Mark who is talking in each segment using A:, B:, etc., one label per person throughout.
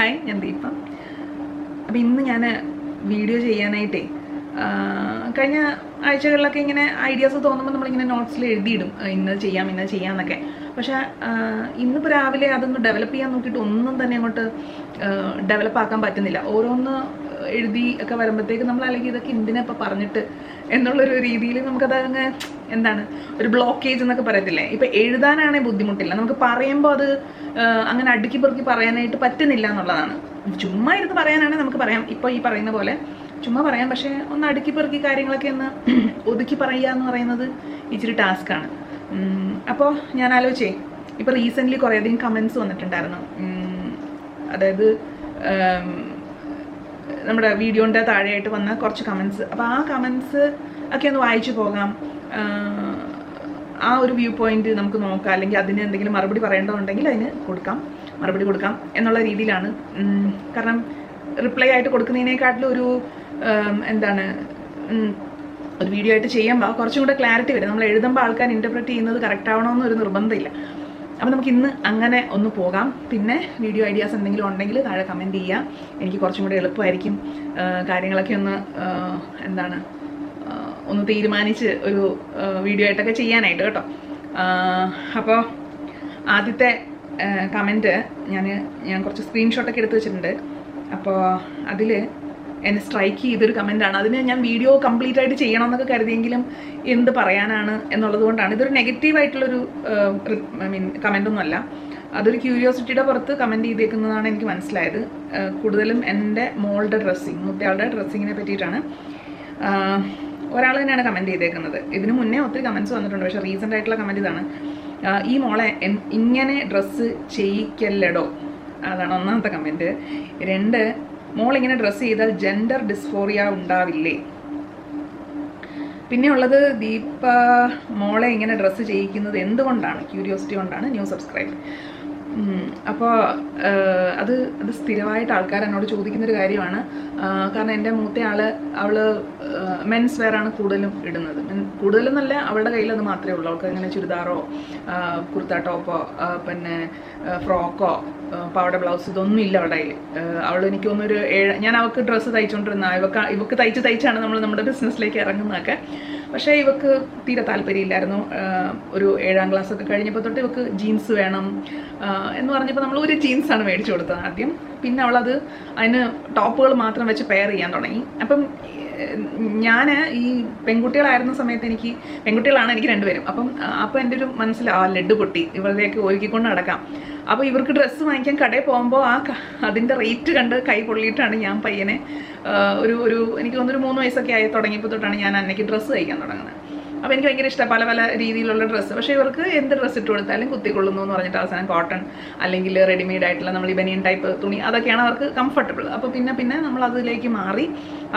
A: Hi, ഞാൻ ദീപ. അപ്പം ഇന്ന് ഞാൻ വീഡിയോ ചെയ്യാനായിട്ടേ കഴിഞ്ഞ ആഴ്ചകളിലൊക്കെ ഇങ്ങനെ ഐഡിയാസ് തോന്നുമ്പോൾ നമ്മളിങ്ങനെ നോട്ട്സിൽ എഴുതിയിടും ഇന്നത് ചെയ്യാമെന്നൊക്കെ. പക്ഷേ ഇന്നിപ്പോൾ രാവിലെ അതൊന്ന് ഡെവലപ്പ് ചെയ്യാൻ നോക്കിയിട്ട് ഒന്നും തന്നെ അങ്ങോട്ട് ഡെവലപ്പ് ആക്കാൻ പറ്റുന്നില്ല. ഓരോന്ന് എഴുതി ഒക്കെ വരുമ്പോഴത്തേക്ക് നമ്മൾ അല്ലെങ്കിൽ ഇതൊക്കെ എന്തിനാ ഇപ്പം പറഞ്ഞിട്ട് എന്നുള്ളൊരു രീതിയിൽ നമുക്കത് അങ്ങ് എന്താണ് ഒരു ബ്ലോക്കേജ് എന്നൊക്കെ പറയത്തില്ലേ. ഇപ്പം എഴുതാനാണെങ്കിൽ ബുദ്ധിമുട്ടില്ല, നമുക്ക് പറയുമ്പോൾ അത് അങ്ങനെ അടുക്കി പെറുക്കി പറയാനായിട്ട് പറ്റുന്നില്ല എന്നുള്ളതാണ്. ചുമ്മാ ഇരുന്ന് പറയാനാണെങ്കിൽ നമുക്ക് പറയാം, ഇപ്പോൾ ഈ പറയുന്ന പോലെ ചുമ്മാ പറയാം. പക്ഷേ ഒന്ന് അടുക്കി പെറുക്കി കാര്യങ്ങളൊക്കെ ഒന്ന് ഒതുക്കി പറയുക എന്ന് പറയുന്നത് ഇച്ചിരി ടാസ്ക്കാണ്. അപ്പോൾ ഞാൻ ആലോചിച്ചേ, ഇപ്പോൾ റീസെൻ്റ്ലി കുറേയധികം കമൻസ് വന്നിട്ടുണ്ടായിരുന്നു. അതായത് നമ്മുടെ വീഡിയോൻ്റെ താഴെയായിട്ട് വന്ന കുറച്ച് കമൻസ്. അപ്പോൾ ആ കമൻസ് ഒക്കെ ഒന്ന് വായിച്ചു പോകാം, ആ ഒരു വ്യൂ പോയിന്റ് നമുക്ക് നോക്കാം, അല്ലെങ്കിൽ അതിന് എന്തെങ്കിലും മറുപടി പറയേണ്ടതുണ്ടെങ്കിൽ അതിന് മറുപടി കൊടുക്കാം എന്നുള്ള രീതിയിലാണ്. കാരണം റിപ്ലൈ ആയിട്ട് കൊടുക്കുന്നതിനേക്കാട്ടിലും ഒരു എന്താണ് ഒരു വീഡിയോ ആയിട്ട് ചെയ്യുമ്പോൾ കുറച്ചും കൂടെ ക്ലാരിറ്റി വരും. നമ്മൾ എഴുതുമ്പോൾ ആൾക്കാർ ഇൻ്റർപ്രറ്റ് ചെയ്യുന്നത് കറക്റ്റ് ആവണമെന്നൊരു നിർബന്ധമില്ല. അപ്പോൾ നമുക്ക് ഇന്ന് അങ്ങനെ ഒന്ന് പോകാം. പിന്നെ വീഡിയോ ഐഡിയാസ് എന്തെങ്കിലും ഉണ്ടെങ്കിൽ താഴെ കമൻറ്റ് ചെയ്യാം, എനിക്ക് കുറച്ചും കൂടെ എളുപ്പമായിരിക്കും കാര്യങ്ങളൊക്കെ ഒന്ന് തീരുമാനിച്ച് ഒരു വീഡിയോ ആയിട്ടൊക്കെ ചെയ്യാനായിട്ട് കേട്ടോ. അപ്പോൾ ആദ്യത്തെ കമൻറ്റ് ഞാൻ കുറച്ച് സ്ക്രീൻഷോട്ടൊക്കെ എടുത്ത് വെച്ചിട്ടുണ്ട്. അപ്പോൾ അതിൽ എന്നെ സ്ട്രൈക്ക് ചെയ്തൊരു കമൻറ്റാണ്. അതിന് ഞാൻ വീഡിയോ കംപ്ലീറ്റ് ആയിട്ട് ചെയ്യണമെന്നൊക്കെ കരുതിയെങ്കിലും എന്ത് പറയാനാണ് എന്നുള്ളത് കൊണ്ടാണ്. ഇതൊരു നെഗറ്റീവായിട്ടുള്ളൊരു കമൻറ്റൊന്നുമല്ല, അതൊരു ക്യൂരിയോസിറ്റിയുടെ പുറത്ത് കമൻറ്റ് ചെയ്തേക്കുന്നതാണ് എനിക്ക് മനസ്സിലായത്. കൂടുതലും എൻ്റെ മോളുടെ മൂത്തയാളുടെ ഡ്രസ്സിങ്ങിനെ പറ്റിയിട്ടാണ് ഒരാൾ തന്നെയാണ് കമൻറ്റ് ചെയ്തേക്കുന്നത്. ഇതിന് മുന്നേ ഒത്തിരി കമൻറ്റ്സ് വന്നിട്ടുണ്ട്, പക്ഷേ റീസെൻ്റ് ആയിട്ടുള്ള കമൻറ്റ് ഇതാണ്: ഈ മോളെ ഇങ്ങനെ ഡ്രസ്സ് ചെയ്യിക്കല്ലടോ. അതാണ് ഒന്നാമത്തെ കമൻറ്റ്. 2, മോളിങ്ങനെ ഡ്രസ്സ് ചെയ്താൽ ജെൻഡർ ഡിസ്ഫോറിയ ഉണ്ടാവില്ലേ? പിന്നെ ഉള്ളത്, ദീപ മോളെ ഇങ്ങനെ ഡ്രസ്സ് ചെയ്യിക്കുന്നത് എന്തുകൊണ്ടാണ്? ക്യൂരിയോസിറ്റി കൊണ്ടാണ്, ന്യൂ സബ്സ്ക്രൈബ്. അപ്പോൾ അത് സ്ഥിരമായിട്ട് ആൾക്കാർ എന്നോട് ചോദിക്കുന്നൊരു കാര്യമാണ്. കാരണം എൻ്റെ മൂത്തയാൾ അവൾ മെൻസ് വെയറാണ് കൂടുതലും ഇടുന്നത്. കൂടുതലെന്നല്ല, അവളുടെ കയ്യിൽ അത് മാത്രമേ ഉള്ളൂ. അവൾക്ക് ഇങ്ങനെ ചുരിദാറോ കുർത്ത ടോപ്പോ പിന്നെ ഫ്രോക്കോ പാവട ബ്ലൗസ് ഇതൊന്നും ഇല്ല അവളുടെ കയ്യിൽ. എനിക്ക് തോന്നുന്നൊരു ഞാൻ അവൾക്ക് ഡ്രസ്സ് തയ്ച്ചുകൊണ്ടിരുന്ന ഇവക്ക് തയ്ച്ചാണ് നമ്മൾ നമ്മുടെ ബിസിനസ്സിലേക്ക് ഇറങ്ങുന്നതൊക്കെ. പക്ഷേ ഇവക്ക് തീരെ താല്പര്യമില്ലായിരുന്നു. ഒരു 7ാം ക്ലാസ്സൊക്കെ കഴിഞ്ഞപ്പോൾ തൊട്ട് ഇവക്ക് ജീൻസ് വേണം എന്ന് പറഞ്ഞപ്പോൾ നമ്മൾ ഒരു ജീൻസാണ് മേടിച്ചു കൊടുത്തത് ആദ്യം. പിന്നെ അവളത് അതിന് ടോപ്പുകൾ മാത്രം വെച്ച് പെയർ ചെയ്യാൻ തുടങ്ങി. അപ്പം ഞാൻ ഈ പെൺകുട്ടികളായിരുന്ന സമയത്ത് പെൺകുട്ടികളാണ് എനിക്ക് 2 പേരും. അപ്പോൾ എൻ്റെ ഒരു മനസ്സിൽ ലഡ്ഡു പൊട്ടി, ഇവരുടെയൊക്കെ ഒരുക്കിക്കൊണ്ട് നടക്കാം. അപ്പോൾ ഇവർക്ക് ഡ്രസ്സ് വാങ്ങിക്കാൻ കടയിൽ പോകുമ്പോൾ അതിൻ്റെ റേറ്റ് കണ്ട് കൈ പൊള്ളിയിട്ടാണ് ഞാൻ പയ്യനെ എനിക്ക് തോന്നുന്നൊരു 3 വയസ്സൊക്കെ ആയി തുടങ്ങിയപ്പോൾ തൊട്ടാണ് ഞാൻ അന്നയ്ക്ക് ഡ്രസ്സ് തയ്ക്കാൻ തുടങ്ങുന്നത്. അപ്പോൾ എനിക്ക് ഭയങ്കര ഇഷ്ടമാണ് പല രീതിയിലുള്ള ഡ്രസ്സ്. പക്ഷേ ഇവർക്ക് എന്ത് ഡ്രസ്സ് ഇട്ട് കൊടുത്താലും കുത്തിക്കൊള്ളുന്നു എന്ന് പറഞ്ഞിട്ട് അവസാനം കോട്ടൺ അല്ലെങ്കിൽ റെഡിമെയ്ഡ് ആയിട്ടുള്ള നമ്മൾ ഈ ബനിയൻ ടൈപ്പ് തുണി അതൊക്കെയാണ് അവർക്ക് കംഫർട്ടബിൾ. അപ്പോൾ പിന്നെ നമ്മൾ അതിലേക്ക് മാറി,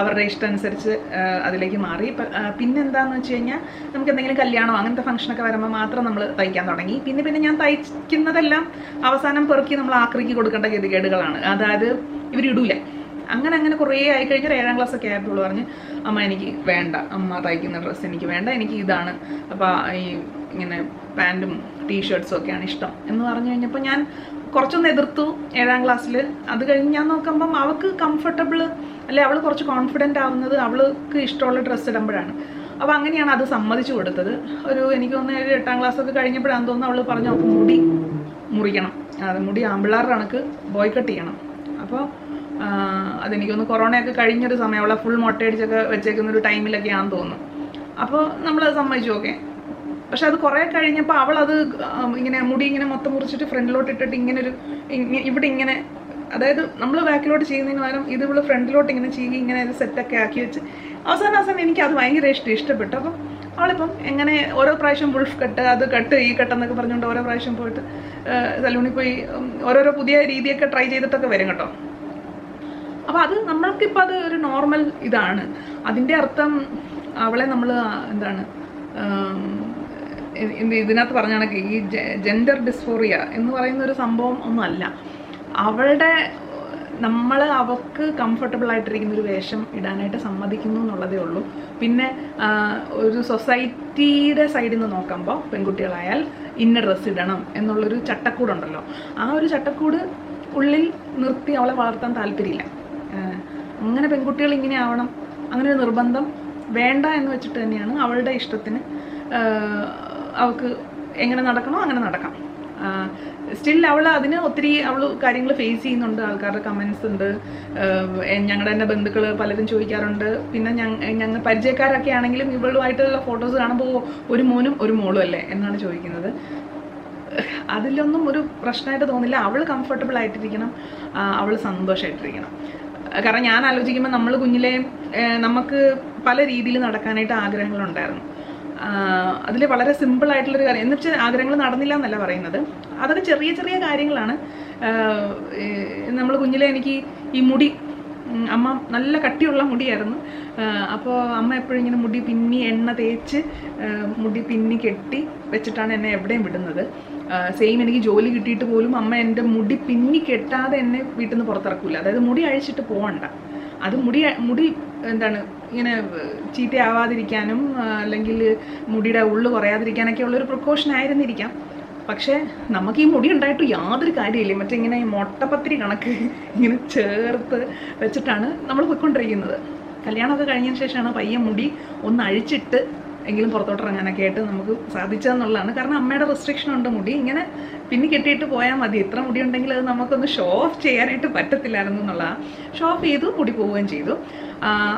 A: അവരുടെ ഇഷ്ടം അനുസരിച്ച് അതിലേക്ക് മാറി. പിന്നെ എന്താണെന്ന് വെച്ച് കഴിഞ്ഞാൽ നമുക്ക് എന്തെങ്കിലും കല്യാണമോ അങ്ങനത്തെ ഫംഗ്ഷനൊക്കെ വരുമ്പോൾ മാത്രം നമ്മൾ തയ്ക്കാൻ തുടങ്ങി. പിന്നെ ഞാൻ തയ്ക്കുന്നതെല്ലാം അവസാനം പെറുക്കി നമ്മൾ ആക്രിക്ക് കൊടുക്കേണ്ട ഗതികേടുകളാണ്. അതായത് ഇവരിടൂല. അങ്ങനെ കുറേ ആയിക്കഴിഞ്ഞാൽ 7ാം ക്ലാസ്സൊക്കെ ആയപ്പോൾ പറഞ്ഞ്, അമ്മ എനിക്ക് വേണ്ട, അമ്മ തയ്ക്കുന്ന ഡ്രസ്സ് എനിക്ക് വേണ്ട, എനിക്ക് ഇതാണ്, അപ്പോൾ ഈ ഇങ്ങനെ പാൻറ്റും ടീഷർട്ട്സും ഒക്കെയാണ് ഇഷ്ടം എന്ന് പറഞ്ഞു കഴിഞ്ഞപ്പോൾ ഞാൻ കുറച്ചൊന്ന് എതിർത്തു 7ാം ക്ലാസ്സിൽ. അത് കഴിഞ്ഞ് ഞാൻ നോക്കുമ്പം അവൾക്ക് കംഫർട്ടബിൾ അല്ലെ, അവൾ കുറച്ച് കോൺഫിഡൻ്റ് ആവുന്നത് അവൾക്ക് ഇഷ്ടമുള്ള ഡ്രസ്സ് ഇടുമ്പോഴാണ്. അപ്പോൾ അങ്ങനെയാണ് അത് സമ്മതിച്ചു കൊടുത്തത്. എനിക്ക് തോന്നുന്നു 8ാം ക്ലാസ്സൊക്കെ കഴിഞ്ഞപ്പോഴാണെന്ന് തോന്നുന്നു അവൾ പറഞ്ഞു, അവൾക്ക് മുടി മുറിക്കണം, അത് മുടി ആമ്പിള്ളാരുടെ കണക്ക് ബോയ് കട്ട് ചെയ്യണം. അപ്പോൾ അതെനിക്കൊന്ന് കൊറോണയൊക്കെ കഴിഞ്ഞൊരു സമയം, അവളെ ഫുൾ മൊട്ടയടിച്ചൊക്കെ വെച്ചേക്കുന്നൊരു ടൈമിലൊക്കെയാണെന്ന് തോന്നുന്നു. അപ്പോൾ നമ്മളത് സമ്മതിച്ചു, ഓക്കെ. പക്ഷെ അത് കുറേ കഴിഞ്ഞപ്പോൾ അവളത് ഇങ്ങനെ മുടി ഇങ്ങനെ മൊത്തം മുറിച്ചിട്ട് ഫ്രണ്ടിലോട്ട് ഇട്ടിട്ട് ഇവിടെ ഇങ്ങനെ, അതായത് നമ്മൾ ബാക്കിലോട്ട് ചെയ്യുന്നതിന് പകരം ഇത് ഇവള് ഫ്രണ്ടിലോട്ട് ഇങ്ങനെ ചെയ്യും, ഇങ്ങനെ സെറ്റൊക്കെ ആക്കി വെച്ച് അവസാനം എനിക്കത് ഭയങ്കര ഇഷ്ടപ്പെട്ടു. അപ്പം അവളിപ്പം എങ്ങനെ ഓരോ പ്രാവശ്യം വുൾഫ് കട്ട്, അത് കട്ട്, ഈ കട്ടെന്നൊക്കെ പറഞ്ഞുകൊണ്ട് ഓരോ പ്രാവശ്യം പോയിട്ട് സലൂണിൽ പോയി ഓരോരോ പുതിയ രീതിയൊക്കെ ട്രൈ ചെയ്തിട്ടൊക്കെ വരും കേട്ടോ. അപ്പോൾ അത് നമ്മൾക്കിപ്പോൾ അത് ഒരു നോർമൽ ഇതാണ്. അതിൻ്റെ അർത്ഥം അവളെ നമ്മൾ ഇതിനകത്ത് പറഞ്ഞ കണക്ക് ഈ ജെൻഡർ ഡിസ്ഫോറിയ എന്ന് പറയുന്ന ഒരു സംഭവം ഒന്നുമല്ല. അവൾക്ക് കംഫർട്ടബിൾ ആയിട്ടിരിക്കുന്ന ഒരു വേഷം ഇടാനായിട്ട് സമ്മതിക്കുന്നു എന്നുള്ളതേ ഉള്ളൂ. പിന്നെ ഒരു സൊസൈറ്റിയുടെ സൈഡിൽ നിന്ന് നോക്കുമ്പോൾ പെൺകുട്ടികളായാൽ ഇന്ന ഡ്രസ്സ് ഇടണം എന്നുള്ളൊരു ചട്ടക്കൂടുണ്ടല്ലോ. ആ ഒരു ചട്ടക്കൂട് ഉള്ളിൽ നിർത്തി അവളെ വളർത്താൻ താല്പര്യമില്ല. അങ്ങനെ പെൺകുട്ടികൾ ഇങ്ങനെ ആവണം അങ്ങനെ ഒരു നിർബന്ധം വേണ്ട എന്ന് വെച്ചിട്ട് തന്നെയാണ് അവളുടെ ഇഷ്ടത്തിന് അവൾക്ക് എങ്ങനെ നടക്കണോ അങ്ങനെ നടക്കാം. സ്റ്റിൽ അവൾ അതിന് ഒത്തിരി അവൾ കാര്യങ്ങൾ ഫേസ് ചെയ്യുന്നുണ്ട്. ആൾക്കാരുടെ കമൻസ് ഉണ്ട്, ഞങ്ങളുടെ തന്നെ ബന്ധുക്കൾ പലരും ചോദിക്കാറുണ്ട്. പിന്നെ ഞങ്ങൾ പരിചയക്കാരൊക്കെ ആണെങ്കിലും ഇവളുമായിട്ടുള്ള ഫോട്ടോസ് കാണുമ്പോൾ ഒരു മോനും ഒരു മോളും അല്ലേ എന്നാണ് ചോദിക്കുന്നത്. അതിലൊന്നും ഒരു പ്രശ്നമായിട്ട് തോന്നില്ല. അവൾ കംഫർട്ടബിൾ ആയിട്ടിരിക്കണം, അവൾ സന്തോഷമായിട്ടിരിക്കണം. കാരണം ഞാൻ ആലോചിക്കുമ്പോൾ നമ്മൾ കുഞ്ഞിലെ നമുക്ക് പല രീതിയിൽ നടക്കാനായിട്ട് ആഗ്രഹങ്ങളുണ്ടായിരുന്നു. അതിൽ വളരെ സിമ്പിളായിട്ടുള്ളൊരു കാര്യം എന്ന് വെച്ചാൽ ആഗ്രഹങ്ങൾ നടന്നില്ല എന്നല്ല പറയുന്നത്, അതൊക്കെ ചെറിയ ചെറിയ കാര്യങ്ങളാണ്. നമ്മൾ കുഞ്ഞിലെ എനിക്ക് ഈ മുടി, അമ്മ നല്ല കട്ടിയുള്ള മുടിയായിരുന്നു. അപ്പോൾ അമ്മ എപ്പോഴും ഇങ്ങനെ മുടി പിന്നി എണ്ണ തേച്ച് മുടി പിന്നി കെട്ടി വെച്ചിട്ടാണ് എന്നെ എവിടെയും വിടുന്നത്. സെയിം എനിക്ക് ജോലി കിട്ടിയിട്ട് പോലും അമ്മ എൻ്റെ മുടി പിന്നി കെട്ടാതെ എന്നെ വീട്ടിൽ നിന്ന് പുറത്തിറക്കില്ല. അതായത് മുടി അഴിച്ചിട്ട് പോകണ്ട, അത് മുടി എന്താണ് ഇങ്ങനെ ചീത്തയാവാതിരിക്കാനും അല്ലെങ്കിൽ മുടിയുടെ ഉള്ളു കുറയാതിരിക്കാനൊക്കെ ഉള്ളൊരു പ്രിക്കോഷൻ ആയിരുന്നിരിക്കാം. പക്ഷേ നമുക്ക് ഈ മുടി ഉണ്ടായിട്ട് യാതൊരു കാര്യമില്ല. മറ്റേ ഇങ്ങനെ മൊട്ടപ്പത്തിരി കണക്ക് ഇങ്ങനെ ചേർത്ത് വെച്ചിട്ടാണ് നമ്മൾ പോയിക്കൊണ്ടിരിക്കുന്നത്. കല്യാണമൊക്കെ കഴിഞ്ഞതിന് ശേഷമാണ് പയ്യെ മുടി ഒന്ന് അഴിച്ചിട്ട് എങ്കിലും പുറത്തോട്ടിറങ്ങാനൊക്കെ ആയിട്ട് നമുക്ക് സാധിച്ചതെന്നുള്ളതാണ്. കാരണം അമ്മയുടെ റെസ്ട്രിക്ഷൻ ഉണ്ട്, മുടി ഇങ്ങനെ പിന്നെ കെട്ടിയിട്ട് പോയാൽ മതി, എത്ര മുടി ഉണ്ടെങ്കിൽ അത് നമുക്കൊന്ന് ഷോ ഓഫ് ചെയ്യാനായിട്ട് പറ്റത്തില്ലായിരുന്നു എന്നുള്ളതാണ്. ഷോ ഓഫ് ചെയ്തു, മുടി പോവുകയും ചെയ്തു.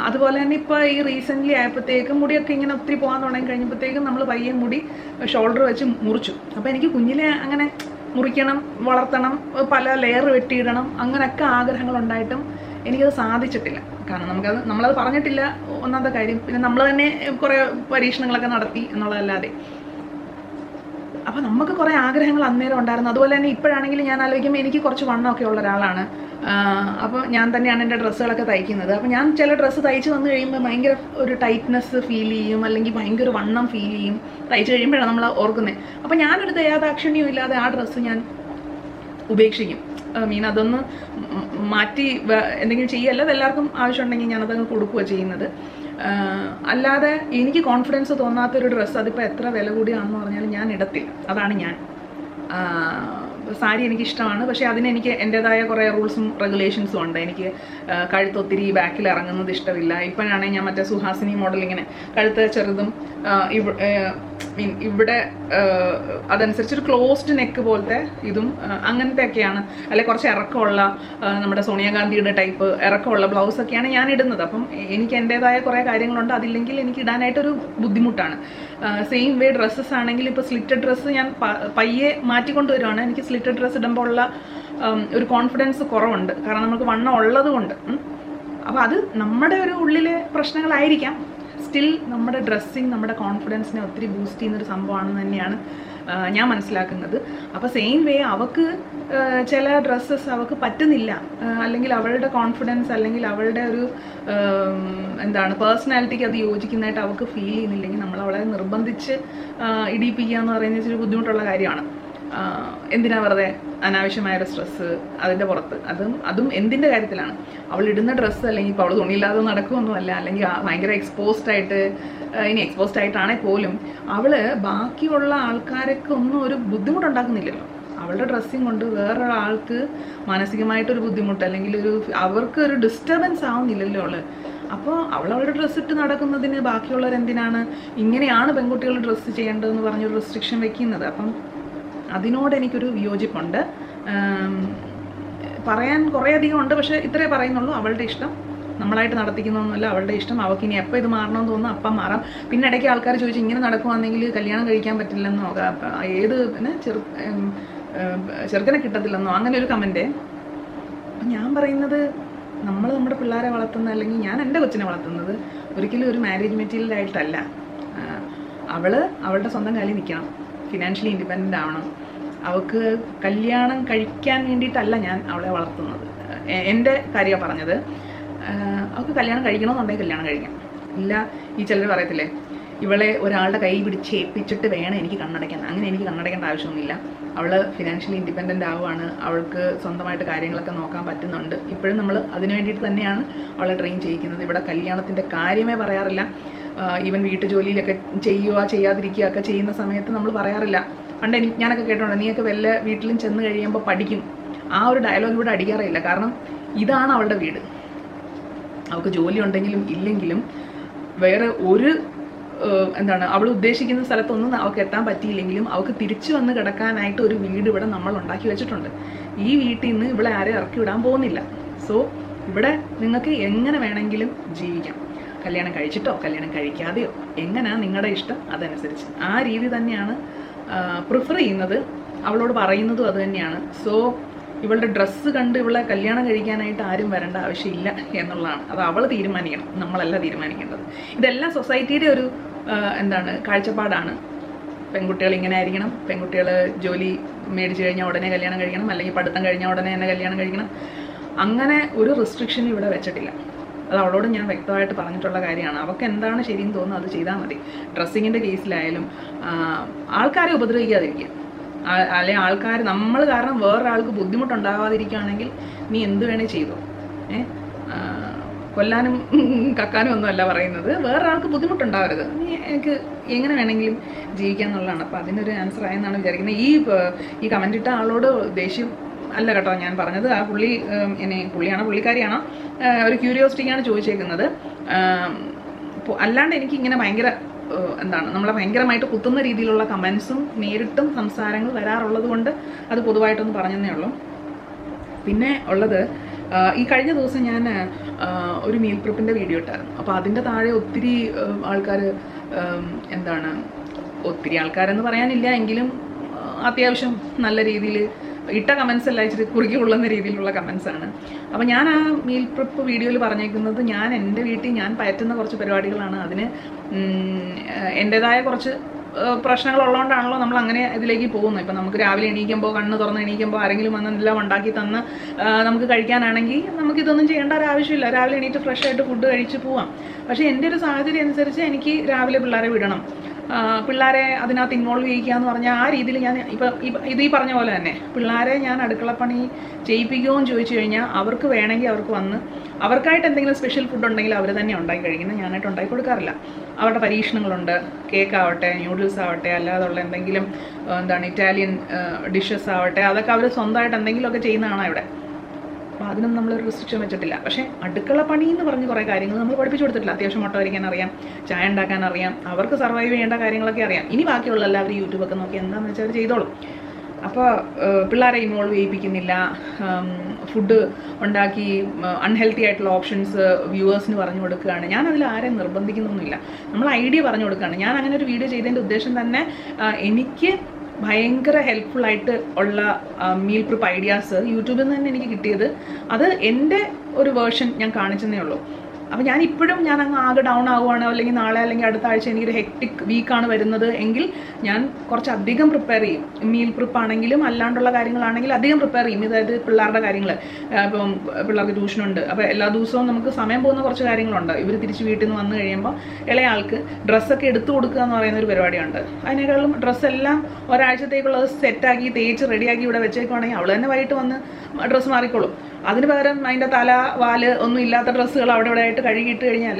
A: അതുപോലെ തന്നെ ഇപ്പോൾ ഈ റീസെൻ്റ്ലി ആയപ്പോഴത്തേക്കും മുടിയൊക്കെ ഇങ്ങനെ ഒത്തിരി പോകാൻ തുടങ്ങി കഴിഞ്ഞപ്പോഴത്തേക്കും നമ്മൾ പയ്യെ മുടി ഷോൾഡർ വെച്ച് മുറിച്ചു. അപ്പോൾ എനിക്ക് കുഞ്ഞിലെ അങ്ങനെ മുറിക്കണം, വളർത്തണം, പല ലെയർ വെട്ടിയിടണം അങ്ങനെയൊക്കെ ആഗ്രഹങ്ങളുണ്ടായിട്ടും എനിക്കത് സാധിച്ചിട്ടില്ല. കാരണം നമ്മളത് പറഞ്ഞിട്ടില്ല, ഒന്നാമത്തെ കാര്യം. പിന്നെ നമ്മൾ തന്നെ കുറേ പരീക്ഷണങ്ങളൊക്കെ നടത്തി എന്നുള്ളതല്ലാതെ. അപ്പോൾ നമുക്ക് കുറേ ആഗ്രഹങ്ങൾ അന്നേരം ഉണ്ടായിരുന്നു. അതുപോലെ തന്നെ ഇപ്പോഴാണെങ്കിൽ ഞാൻ ആലോചിക്കുമ്പോൾ എനിക്ക് കുറച്ച് വണ്ണമൊക്കെ ഉള്ള ഒരാളാണ്. അപ്പോൾ ഞാൻ തന്നെയാണ് എൻ്റെ ഡ്രസ്സുകളൊക്കെ തയ്ക്കുന്നത്. അപ്പോൾ ഞാൻ ചില ഡ്രസ്സ് തയ്ച്ച് വന്നു കഴിയുമ്പോൾ ഭയങ്കര ഒരു ടൈറ്റ്നെസ് ഫീൽ ചെയ്യും, അല്ലെങ്കിൽ ഭയങ്കര വണ്ണം ഫീൽ ചെയ്യും. തയ്ച്ച് കഴിയുമ്പോഴാണ് നമ്മൾ ഓർക്കുന്നത്. അപ്പോൾ ഞാനൊരു ദയാദാക്ഷിണ്യം ഇല്ലാതെ ആ ഡ്രസ്സ് ഞാൻ ഉപേക്ഷിക്കും. അതൊന്ന് മാറ്റി എന്തെങ്കിലും ചെയ്യല്ല, അത് എല്ലാവർക്കും ആവശ്യമുണ്ടെങ്കിൽ ഞാനതങ്ങ് കൊടുക്കുക ചെയ്യുന്നത്. അല്ലാതെ എനിക്ക് കോൺഫിഡൻസ് തോന്നാത്തൊരു ഡ്രസ്സ് അതിപ്പോൾ എത്ര വില കൂടിയാണെന്ന് പറഞ്ഞാലും ഞാൻ ഇടത്തില്ല. അതാണ് ഞാൻ. സാരി എനിക്കിഷ്ടമാണ്, പക്ഷേ അതിനെനിക്ക് എൻ്റേതായ കുറേ റൂൾസും റെഗുലേഷൻസും ഉണ്ട്. എനിക്ക് കഴുത്തൊത്തിരി ബാക്കിൽ ഇറങ്ങുന്നത് ഇഷ്ടമില്ല. ഇപ്പോഴാണെങ്കിൽ ഞാൻ മറ്റേ സുഹാസിനി മോഡൽ ഇങ്ങനെ കഴുത്ത് ചെറുതും ഇവിടെ അതനുസരിച്ചൊരു ക്ലോസ്ഡ് നെക്ക് പോലത്തെ ഇതും അങ്ങനത്തെ ഒക്കെയാണ്, അല്ലെ കുറച്ച് ഇറക്കമുള്ള നമ്മുടെ സോണിയാഗാന്ധിയുടെ ടൈപ്പ് ഇറക്കമുള്ള ബ്ലൗസൊക്കെയാണ് ഞാൻ ഇടുന്നത്. അപ്പം എനിക്ക് എൻ്റേതായ കുറേ കാര്യങ്ങളുണ്ട്, അതില്ലെങ്കിൽ എനിക്ക് ഇടാനായിട്ടൊരു ബുദ്ധിമുട്ടാണ്. സെയിം വേ ഡ്രസ്സസ് ആണെങ്കിൽ ഇപ്പോൾ സ്ലിറ്റഡ് ഡ്രസ്സ് ഞാൻ പയ്യെ മാറ്റിക്കൊണ്ടുവരുവാണ്. എനിക്ക് സ്ലിറ്റഡ് ഡ്രസ്സ് ഇടുമ്പോൾ ഉള്ള ഒരു കോൺഫിഡൻസ് കുറവുണ്ട്, കാരണം നമുക്ക് വണ്ണം ഉള്ളത് കൊണ്ട്. അപ്പോൾ അത് നമ്മുടെ ഒരു ഉള്ളിലെ പ്രശ്നങ്ങളായിരിക്കാം. സ്റ്റിൽ നമ്മുടെ ഡ്രസ്സിങ് നമ്മുടെ കോൺഫിഡൻസിനെ ഒത്തിരി ബൂസ്റ്റ് ചെയ്യുന്നൊരു സംഭവമാണെന്ന് തന്നെയാണ് ഞാൻ മനസ്സിലാക്കുന്നത്. അപ്പോൾ സെയിം വേ അവൾക്ക് ചില ഡ്രസ്സസ് അവൾക്ക് പറ്റുന്നില്ല, അല്ലെങ്കിൽ അവളുടെ കോൺഫിഡൻസ് അല്ലെങ്കിൽ അവളുടെ ഒരു പേഴ്സണാലിറ്റിക്ക് അത് യോജിക്കുന്നതായിട്ട് അവൾക്ക് ഫീൽ ചെയ്യുന്നില്ലെങ്കിൽ നമ്മൾ അവളെ നിർബന്ധിച്ച് ഇടിയിപ്പിക്കുക എന്ന് പറയുന്നത് ഒരു ബുദ്ധിമുട്ടുള്ള കാര്യമാണ്. എന്തിനാ വെറുതെ അനാവശ്യമായൊരു സ്ട്രെസ്സ് അതിൻ്റെ പുറത്ത്. അതും എന്തിൻ്റെ കാര്യത്തിലാണ്? അവൾ ഇടുന്ന ഡ്രസ്സ് അല്ലെങ്കിൽ ഇപ്പോൾ അവൾ തുണിയില്ലാതെ നടക്കുമൊന്നുമല്ല, അല്ലെങ്കിൽ ഭയങ്കര എക്സ്പോസ്ഡ് ആയിട്ടാണെങ്കിൽ പോലും അവൾ ബാക്കിയുള്ള ആൾക്കാരൊക്കെ ഒന്നും ഒരു ബുദ്ധിമുട്ടുണ്ടാക്കുന്നില്ലല്ലോ. അവളുടെ ഡ്രസ്സിങ് കൊണ്ട് വേറൊരാൾക്ക് മാനസികമായിട്ടൊരു ബുദ്ധിമുട്ട് അല്ലെങ്കിൽ അവർക്ക് ഒരു ഡിസ്റ്റർബൻസ് ആവുന്നില്ലല്ലോ അവള്. അപ്പോൾ അവളുടെ ഡ്രസ്സ് ഇട്ട് നടക്കുന്നതിന് ബാക്കിയുള്ളവരെന്തിനാണ് ഇങ്ങനെയാണ് പെൺകുട്ടികൾ ഡ്രസ്സ് ചെയ്യേണ്ടതെന്ന് പറഞ്ഞൊരു റെസ്ട്രിക്ഷൻ വെക്കുന്നത്? അപ്പം അതിനോട് എനിക്കൊരു വിയോജിപ്പുണ്ട്. പറയാൻ കുറേ അധികം ഉണ്ട്, പക്ഷേ ഇത്രേ പറയുന്നുള്ളൂ. അവളുടെ ഇഷ്ടം, നമ്മളായിട്ട് നടത്തിക്കുന്നൊന്നുമല്ല, അവളുടെ ഇഷ്ടം. അവൾക്ക് ഇനി എപ്പോൾ ഇത് മാറണമെന്ന് തോന്നുന്നു അപ്പം മാറാം. പിന്നെ ഇടയ്ക്ക് ആൾക്കാർ ചോദിച്ചു ഇങ്ങനെ നടക്കുവാണെങ്കിൽ കല്യാണം കഴിക്കാൻ പറ്റില്ലെന്നോ, പിന്നെ ചെറുക്കനെ കിട്ടത്തില്ലെന്നോ, അങ്ങനെ ഒരു കമൻറ്റ്. അപ്പം ഞാൻ പറയുന്നത്, നമ്മൾ നമ്മുടെ പിള്ളേരെ വളർത്തുന്നത്, അല്ലെങ്കിൽ ഞാൻ എൻ്റെ കൊച്ചിനെ വളർത്തുന്നത് ഒരിക്കലും ഒരു മാരേജ് മെറ്റീരിയലായിട്ടല്ല. അവളുടെ സ്വന്തം കാലിൽ നിൽക്കണം, ഫിനാൻഷ്യലി ഇൻഡിപെൻഡൻ്റ് ആവണം. അവൾക്ക് കല്യാണം കഴിക്കാൻ വേണ്ടിയിട്ടല്ല ഞാൻ അവളെ വളർത്തുന്നത്. എൻ്റെ കാര്യമാണ് പറഞ്ഞത്. അവൾക്ക് കല്യാണം കഴിക്കണമെന്നുണ്ടെങ്കിൽ കല്യാണം കഴിക്കാം. ഇല്ല, ഈ ചിലർ പറയത്തില്ലേ ഇവളെ ഒരാളുടെ കൈ പിടിച്ച് ഏൽപ്പിച്ചിട്ട് വേണം എനിക്ക് കണ്ണടയ്ക്കാൻ. അങ്ങനെ എനിക്ക് കണ്ണടയ്ക്കേണ്ട ആവശ്യമൊന്നുമില്ല. അവൾ ഫിനാൻഷ്യലി ഇൻഡിപെൻഡൻ്റ് ആവുകയാണ്, അവൾക്ക് സ്വന്തമായിട്ട് കാര്യങ്ങളൊക്കെ നോക്കാൻ പറ്റുന്നുണ്ട്. ഇപ്പോഴും നമ്മൾ അതിനു വേണ്ടിയിട്ട് തന്നെയാണ് അവളെ ട്രെയിൻ ചെയ്യിക്കുന്നത്. ഇവിടെ കല്യാണത്തിൻ്റെ കാര്യമേ പറയാറില്ല. ഈവൻ വീട്ടുജോലിയിലൊക്കെ ചെയ്യുക ചെയ്യാതിരിക്കുക ഒക്കെ ചെയ്യുന്ന സമയത്ത് നമ്മൾ പറയാറില്ല. പണ്ട് ഞാനൊക്കെ കേട്ടോണ്ട് നീയൊക്കെ വല്ല വീട്ടിലും ചെന്ന് കഴിയുമ്പോൾ പഠിക്കും, ആ ഒരു ഡയലോഗ് ഇവിടെ അടിക്കാറില്ല. കാരണം ഇതാണ് അവളുടെ വീട്. അവൾക്ക് ജോലി ഉണ്ടെങ്കിലും ഇല്ലെങ്കിലും വേറെ ഒരു അവൾ ഉദ്ദേശിക്കുന്ന സ്ഥലത്തൊന്നും അവൾക്ക് എത്താൻ പറ്റിയില്ലെങ്കിലും അവൾക്ക് തിരിച്ചു വന്ന് കിടക്കാനായിട്ട് ഒരു വീട് ഇവിടെ നമ്മൾ ഉണ്ടാക്കി വെച്ചിട്ടുണ്ട്. ഈ വീട്ടിൽ നിന്ന് ഇവിടെ ആരെയും ഇറക്കി വിടാൻ പോകുന്നില്ല. സോ ഇവിടെ നിങ്ങൾക്ക് എങ്ങനെ വേണമെങ്കിലും ജീവിക്കാം. കല്യാണം കഴിച്ചിട്ടോ കല്യാണം കഴിക്കാതെയോ എങ്ങനെയാണ് നിങ്ങളുടെ ഇഷ്ടം അതനുസരിച്ച് ആ രീതി തന്നെയാണ് പ്രിഫർ ചെയ്യുന്നത്. അവളോട് പറയുന്നതും അത് തന്നെയാണ്. സോ ഇവളുടെ ഡ്രസ്സ് കണ്ട് ഇവളെ കല്യാണം കഴിക്കാനായിട്ട് ആരും വരേണ്ട ആവശ്യമില്ല എന്നുള്ളതാണ്. അത് അവൾ തീരുമാനിക്കണം, നമ്മളല്ല തീരുമാനിക്കേണ്ടത്. ഇതെല്ലാം സൊസൈറ്റിയുടെ ഒരു കാഴ്ചപ്പാടാണ്. പെൺകുട്ടികൾ ഇങ്ങനെ ആയിരിക്കണം, പെൺകുട്ടികൾ ജോലി മേടിച്ചു കഴിഞ്ഞാൽ ഉടനെ കല്യാണം കഴിക്കണം, അല്ലെങ്കിൽ പഠിത്തം കഴിഞ്ഞാൽ ഉടനെ തന്നെ കല്യാണം കഴിക്കണം. അങ്ങനെ ഒരു റെസ്ട്രിക്ഷനും ഇവിടെ വെച്ചിട്ടില്ല. അത് അവളോട് ഞാൻ വ്യക്തമായിട്ട് പറഞ്ഞിട്ടുള്ള കാര്യമാണ്. അവൾക്ക് എന്താണ് ശരിയെന്ന് തോന്നുന്നത് അത് ചെയ്താൽ മതി. ഡ്രസ്സിങ്ങിൻ്റെ കേസിലായാലും ആൾക്കാരെ ഉപദ്രവിക്കാതിരിക്കുക, അല്ലെങ്കിൽ ആൾക്കാർ നമ്മൾ കാരണം വേറൊരാൾക്ക് ബുദ്ധിമുട്ടുണ്ടാകാതിരിക്കുകയാണെങ്കിൽ നീ എന്ത് വേണേൽ ചെയ്തോ. കൊല്ലാനും കക്കാനും ഒന്നുമല്ല പറയുന്നത്, വേറൊരാൾക്ക് ബുദ്ധിമുട്ടുണ്ടാവരുത്, നീ എനിക്ക് എങ്ങനെ വേണമെങ്കിലും ജീവിക്കാന്നുള്ളതാണ്. അപ്പോൾ അതിനൊരു ആൻസർ ആയെന്നാണ് വിചാരിക്കുന്നത്. ഈ കമൻ്റ് ഇട്ട ആളോട് ദേഷ്യം അല്ല കേട്ടോ ഞാൻ പറഞ്ഞത്. ആ പുള്ളിയാണോ പുള്ളിക്കാരിയാണോ ഒരു ക്യൂരിയോസിറ്റിക്കാണ് ചോദിച്ചേക്കുന്നത്. അല്ലാണ്ട് എനിക്ക് ഇങ്ങനെ ഭയങ്കര നമ്മളെ ഭയങ്കരമായിട്ട് കുത്തുന്ന രീതിയിലുള്ള കമൻസും നേരിട്ടും സംസാരങ്ങൾ വരാറുള്ളത് കൊണ്ട് അത് പൊതുവായിട്ടൊന്ന് പറഞ്ഞതേ ഉള്ളൂ. പിന്നെ ഉള്ളത്, ഈ കഴിഞ്ഞ ദിവസം ഞാൻ ഒരു മീൽ പ്രിപ്പിൻ്റെ വീഡിയോ ഇട്ടായിരുന്നു. അപ്പോൾ അതിൻ്റെ താഴെ ഒത്തിരി ആൾക്കാർ ഒത്തിരി ആൾക്കാരെന്ന് പറയാനില്ല എങ്കിലും അത്യാവശ്യം നല്ല രീതിയിൽ ഇട്ട കമൻസ് എല്ലാം ഇച്ചിരി കുറുക്കി കൊള്ളുന്ന രീതിയിലുള്ള കമൻസാണ്. അപ്പോൾ ഞാൻ ആ മീൽ പ്രിപ്പ് വീഡിയോയിൽ പറഞ്ഞേക്കുന്നത് ഞാൻ എൻ്റെ വീട്ടിൽ ഞാൻ പയറ്റുന്ന കുറച്ച് പരിപാടികളാണ്. അതിന് എൻ്റേതായ കുറച്ച് പ്രശ്നങ്ങളുള്ളതുകൊണ്ടാണല്ലോ നമ്മൾ അങ്ങനെ ഇതിലേക്ക് പോകുന്നത്. ഇപ്പം നമുക്ക് രാവിലെ എണീക്കുമ്പോൾ കണ്ണ് തുറന്ന് എണീക്കുമ്പോൾ ആരെങ്കിലും വന്ന് എല്ലാം ഉണ്ടാക്കി തന്ന് നമുക്ക് കഴിക്കാനാണെങ്കിൽ നമുക്കിതൊന്നും ചെയ്യേണ്ട ഒരു ആവശ്യമില്ല. രാവിലെ എണീറ്റ് ഫ്രഷ് ആയിട്ട് ഫുഡ് കഴിച്ച് പോവാം. പക്ഷേ എൻ്റെ ഒരു സാഹചര്യം അനുസരിച്ച് എനിക്ക് രാവിലെ പിള്ളേരെ വിടണം, പിള്ളേരെ അതിനകത്ത് ഇൻവോൾവ് ചെയ്യിക്കുക എന്ന് പറഞ്ഞാൽ ആ രീതിയിൽ ഞാൻ ഈ പറഞ്ഞ പോലെ തന്നെ പിള്ളേരെ ഞാൻ അടുക്കളപ്പണി ചെയ്യിപ്പിക്കുമോ എന്ന് ചോദിച്ചു കഴിഞ്ഞാൽ അവർക്ക് വേണമെങ്കിൽ അവർക്ക് വന്ന് അവർക്കായിട്ട് എന്തെങ്കിലും സ്പെഷ്യൽ ഫുഡ് ഉണ്ടെങ്കിൽ അവർ തന്നെ ഉണ്ടാക്കി കഴിക്കുന്നത്, ഞാനായിട്ട് ഉണ്ടാക്കി കൊടുക്കാറില്ല. അവരുടെ പരീക്ഷണങ്ങളുണ്ട്, കേക്ക് ആവട്ടെ, ന്യൂഡിൽസ് ആവട്ടെ, അല്ലാതുള്ള എന്തെങ്കിലും ഇറ്റാലിയൻ ഡിഷസ് ആവട്ടെ, അതൊക്കെ അവർ സ്വന്തമായിട്ട് എന്തെങ്കിലുമൊക്കെ ചെയ്യുന്നതാണ് ഇവിടെ. അപ്പോൾ അതിനൊന്നും നമ്മളൊരു റെസ്ട്രിക്ഷൻ വെച്ചിട്ടില്ല. പക്ഷേ അടുക്കള പണി എന്ന് പറഞ്ഞ് കുറേ കാര്യങ്ങൾ നമ്മൾ പഠിപ്പിച്ചു കൊടുത്തിട്ടില്ല. അത്യാവശ്യം മുട്ട വരിക്കാൻ അറിയാം, ചായ ഉണ്ടാക്കാൻ അറിയാം, അവർക്ക് സർവൈവ് ചെയ്യേണ്ട കാര്യങ്ങളൊക്കെ അറിയാം. ഇനി ബാക്കിയുള്ള എല്ലാവരും യൂട്യൂബൊക്കെ നോക്കി എന്താണെന്ന് വെച്ചാൽ ചെയ്തോളും. അപ്പോൾ പിള്ളേരെ ഇൻവോൾവ് ചെയ്യിപ്പിക്കുന്നില്ല. ഫുഡ് ഉണ്ടാക്കി അൺഹെൽത്തി ആയിട്ടുള്ള ഓപ്ഷൻസ് വ്യൂവേഴ്സിന് പറഞ്ഞു കൊടുക്കുകയാണ്. ഞാനതിൽ ആരെയും നിർബന്ധിക്കുന്നൊന്നുമില്ല, നമ്മൾ ഐഡിയ പറഞ്ഞു കൊടുക്കുകയാണ്. ഞാൻ അങ്ങനെ ഒരു വീഡിയോ ചെയ്തതിൻ്റെ ഉദ്ദേശം തന്നെ എനിക്ക് ഭയങ്കര ഹെൽപ്ഫുള്ളായിട്ട് ഉള്ള മീൽ പ്രിപ്പ് ഐഡിയാസ് യൂട്യൂബിൽ നിന്ന് തന്നെ എനിക്ക് കിട്ടിയത്, അത് എൻ്റെ ഒരു വേർഷൻ ഞാൻ കാണിച്ചെന്നേ ഉള്ളൂ. അപ്പോൾ ഞാൻ അങ്ങ് ആകെ ഡൗൺ ആവുകയാണ്, അല്ലെങ്കിൽ നാളെ അല്ലെങ്കിൽ അടുത്ത ആഴ്ച എനിക്കൊരു ഹെക്ടിക് വീക്കാണ് വരുന്നത് എങ്കിൽ ഞാൻ കുറച്ചധികം പ്രിപ്പയർ ചെയ്യും. മീൽ പ്രിപ്പ് ആണെങ്കിലും അല്ലാണ്ടുള്ള കാര്യങ്ങളാണെങ്കിലും അധികം പ്രിപ്പയർ ചെയ്യും. അതായത് പിള്ളേരുടെ കാര്യങ്ങൾ, ഇപ്പം പിള്ളേർക്ക് ട്യൂഷനുണ്ട്, അപ്പോൾ എല്ലാ ദിവസവും നമുക്ക് സമയം പോകുന്ന കുറച്ച് കാര്യങ്ങളുണ്ട്. ഇവർ തിരിച്ച് വീട്ടിൽ നിന്ന് വന്നു കഴിയുമ്പോൾ ഇളയാൾക്ക് ഡ്രസ്സൊക്കെ എടുത്തു കൊടുക്കുക എന്ന് പറയുന്ന ഒരു പരിപാടിയുണ്ട്. അതിനേക്കാളും ഡ്രസ്സെല്ലാം ഒരാഴ്ചത്തേക്കുള്ളത് സെറ്റാക്കി തേച്ച് റെഡിയാക്കി ഇവിടെ വെച്ചേക്കുവാണെങ്കിൽ അവൾ തന്നെ വൈകിട്ട് വന്ന് ഡ്രസ്സ് മാറിക്കോളും. അതിന് പകരം അതിൻ്റെ തല വാല് ഒന്നും ഇല്ലാത്ത ഡ്രസ്സുകൾ അവിടെ ഇവിടെ ആയിട്ട് കഴുകിയിട്ട് കഴിഞ്ഞാൽ,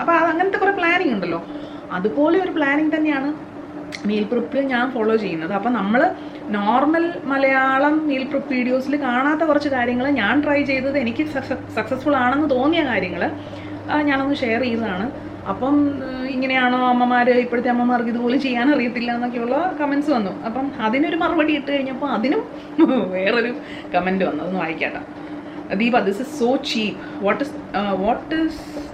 A: അപ്പോൾ അങ്ങനത്തെ കുറേ പ്ലാനിങ് ഉണ്ടല്ലോ, അതുപോലെ ഒരു പ്ലാനിങ് തന്നെയാണ് മീൽ പ്രിപ്പിൽ ഞാൻ ഫോളോ ചെയ്യുന്നത്. അപ്പം നമ്മൾ നോർമൽ മലയാളം മീൽ പ്രിപ്പ് വീഡിയോസിൽ കാണാത്ത കുറച്ച് കാര്യങ്ങൾ ഞാൻ ട്രൈ ചെയ്തത്, എനിക്ക് സക്സസ്ഫുൾ ആണെന്ന് തോന്നിയ കാര്യങ്ങൾ ഞാനൊന്ന് ഷെയർ ചെയ്തതാണ്. അപ്പം ഇങ്ങനെയാണോ അമ്മമാർ, ഇപ്പോഴത്തെ അമ്മമാർക്ക് ഇതുപോലെ ചെയ്യാൻ അറിയത്തില്ല എന്നൊക്കെയുള്ള കമൻസ് വന്നു. അപ്പം അതിനൊരു മറുപടി ഇട്ട് കഴിഞ്ഞപ്പോൾ അതിനും വേറൊരു കമൻറ്റ് വന്നു, അതൊന്ന് വായിക്കാട്ടോ. Deepa, this is so cheap. What is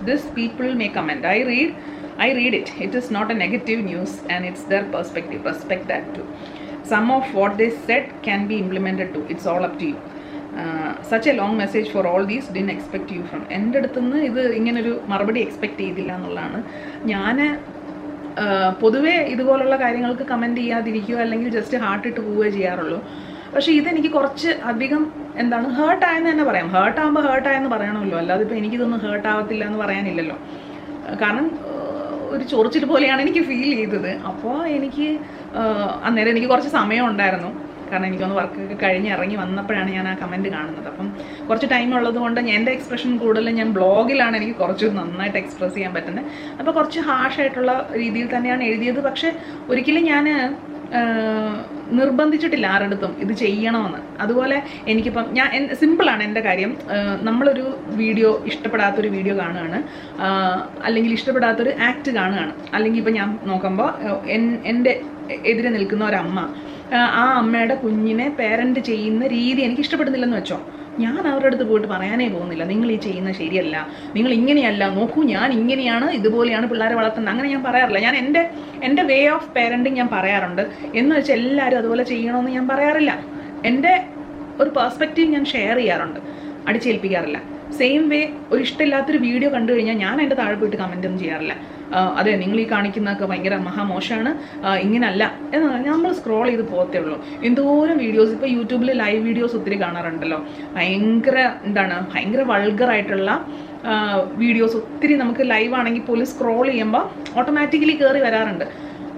A: this people may comment? I read it. It is not a negative news and it's their perspective. Respect that too. Some of what they said can be implemented too. It's all up to you. Such a long message for all these. Didn't expect you from. എൻ്റെ അടുത്തുനിന്ന് ഇത് ഇങ്ങനൊരു മറുപടി expect ചെയ്തില്ല എന്നുള്ളതാണ്. ഞാൻ പൊതുവേ ഇതുപോലുള്ള കാര്യങ്ങൾക്ക് കമൻറ്റ് ചെയ്യാതിരിക്കുകയോ അല്ലെങ്കിൽ ജസ്റ്റ് ഹാർട്ടിട്ട് പോവുകയോ ചെയ്യാറുള്ളൂ. പക്ഷേ ഇതെനിക്ക് കുറച്ച് അധികം ഹേർട്ടായെന്ന് തന്നെ പറയാം. ഹേർട്ടാകുമ്പോൾ ഹേർട്ടായെന്ന് പറയണമല്ലോ, അല്ലാതെ ഇപ്പോൾ എനിക്കിതൊന്നും ഹേർട്ടാവത്തില്ല എന്ന് പറയാനില്ലല്ലോ. കാരണം ഒരു ചൊറിച്ചിൽ പോലെയാണ് എനിക്ക് ഫീൽ ചെയ്തത്. അപ്പോൾ എനിക്ക് അന്നേരം എനിക്ക് കുറച്ച് സമയം ഉണ്ടായിരുന്നു, കാരണം എനിക്കൊന്ന് വർക്കൊക്കെ കഴിഞ്ഞ് ഇറങ്ങി വന്നപ്പോഴാണ് ഞാൻ ആ കമൻറ്റ് കാണുന്നത്. അപ്പം കുറച്ച് ടൈം ഉള്ളത് കൊണ്ട് എൻ്റെ എക്സ്പ്രഷൻ കൂടുതലും ഞാൻ ബ്ലോഗിലാണ് എനിക്ക് കുറച്ച് നന്നായിട്ട് എക്സ്പ്രസ് ചെയ്യാൻ പറ്റുന്നത്. അപ്പോൾ കുറച്ച് ഹാഷായിട്ടുള്ള രീതിയിൽ തന്നെയാണ് എഴുതിയത്. പക്ഷേ ഒരിക്കലും ഞാൻ നിർബന്ധിച്ചിട്ടില്ല ആരുടെടുത്തും ഇത് ചെയ്യണമെന്ന്. അതുപോലെ എനിക്കിപ്പം സിമ്പിളാണ് എൻ്റെ കാര്യം. നമ്മളൊരു വീഡിയോ ഇഷ്ടപ്പെടാത്തൊരു വീഡിയോ കാണുകയാണ്, അല്ലെങ്കിൽ ഇഷ്ടപ്പെടാത്തൊരു ആക്ട് കാണുകയാണ്, അല്ലെങ്കിൽ ഇപ്പം ഞാൻ നോക്കുമ്പോൾ എൻ്റെ എതിരെ നിൽക്കുന്ന ഒരമ്മ, ആ അമ്മയുടെ കുഞ്ഞിനെ പേരൻ്റ് ചെയ്യുന്ന രീതി എനിക്ക് ഇഷ്ടപ്പെടുന്നില്ലെന്ന് വെച്ചോ, ഞാൻ അവരുടെ അടുത്ത് പോയിട്ട് പറയാനേ പോകുന്നില്ല, നിങ്ങൾ ഈ ചെയ്യുന്നത് ശരിയല്ല, നിങ്ങൾ ഇങ്ങനെയല്ല, നോക്കൂ ഞാൻ ഇങ്ങനെയാണ്, ഇതുപോലെയാണ് പിള്ളേരെ വളർത്തുന്നത്, അങ്ങനെ ഞാൻ പറയാറില്ല. ഞാൻ എൻ്റെ വേ ഓഫ് പേരൻറ്റിങ് ഞാൻ പറയാറുണ്ട്. എന്ന് വെച്ചാൽ എല്ലാവരും അതുപോലെ ചെയ്യണമെന്ന് ഞാൻ പറയാറില്ല. എൻ്റെ ഒരു പെർസ്പെക്റ്റീവ് ഞാൻ ഷെയർ ചെയ്യാറുണ്ട്, അടിച്ചേൽപ്പിക്കാറില്ല. സെയിം വേ ഒരു ഇഷ്ടമില്ലാത്തൊരു വീഡിയോ കണ്ടു കഴിഞ്ഞാൽ ഞാൻ എൻ്റെ താഴെ പോയിട്ട് കമൻ്റ് ഒന്നും ചെയ്യാറില്ല. അതെ നിങ്ങൾ ഈ കാണിക്കുന്നതൊക്കെ ഭയങ്കര മഹാമോശമാണ്, ഇങ്ങനല്ല എന്ന് പറഞ്ഞാൽ നമ്മൾ സ്ക്രോൾ ചെയ്ത് പോകത്തേ ഉള്ളൂ. എന്തോരം വീഡിയോസ് ഇപ്പോൾ യൂട്യൂബിൽ ലൈവ് വീഡിയോസ് ഒത്തിരി കാണാറുണ്ടല്ലോ, ഭയങ്കര വൾഗറായിട്ടുള്ള വീഡിയോസ് ഒത്തിരി നമുക്ക് ലൈവ് ആണെങ്കിൽ പോലും സ്ക്രോൾ ചെയ്യുമ്പോൾ ഓട്ടോമാറ്റിക്കലി കയറി വരാറുണ്ട്.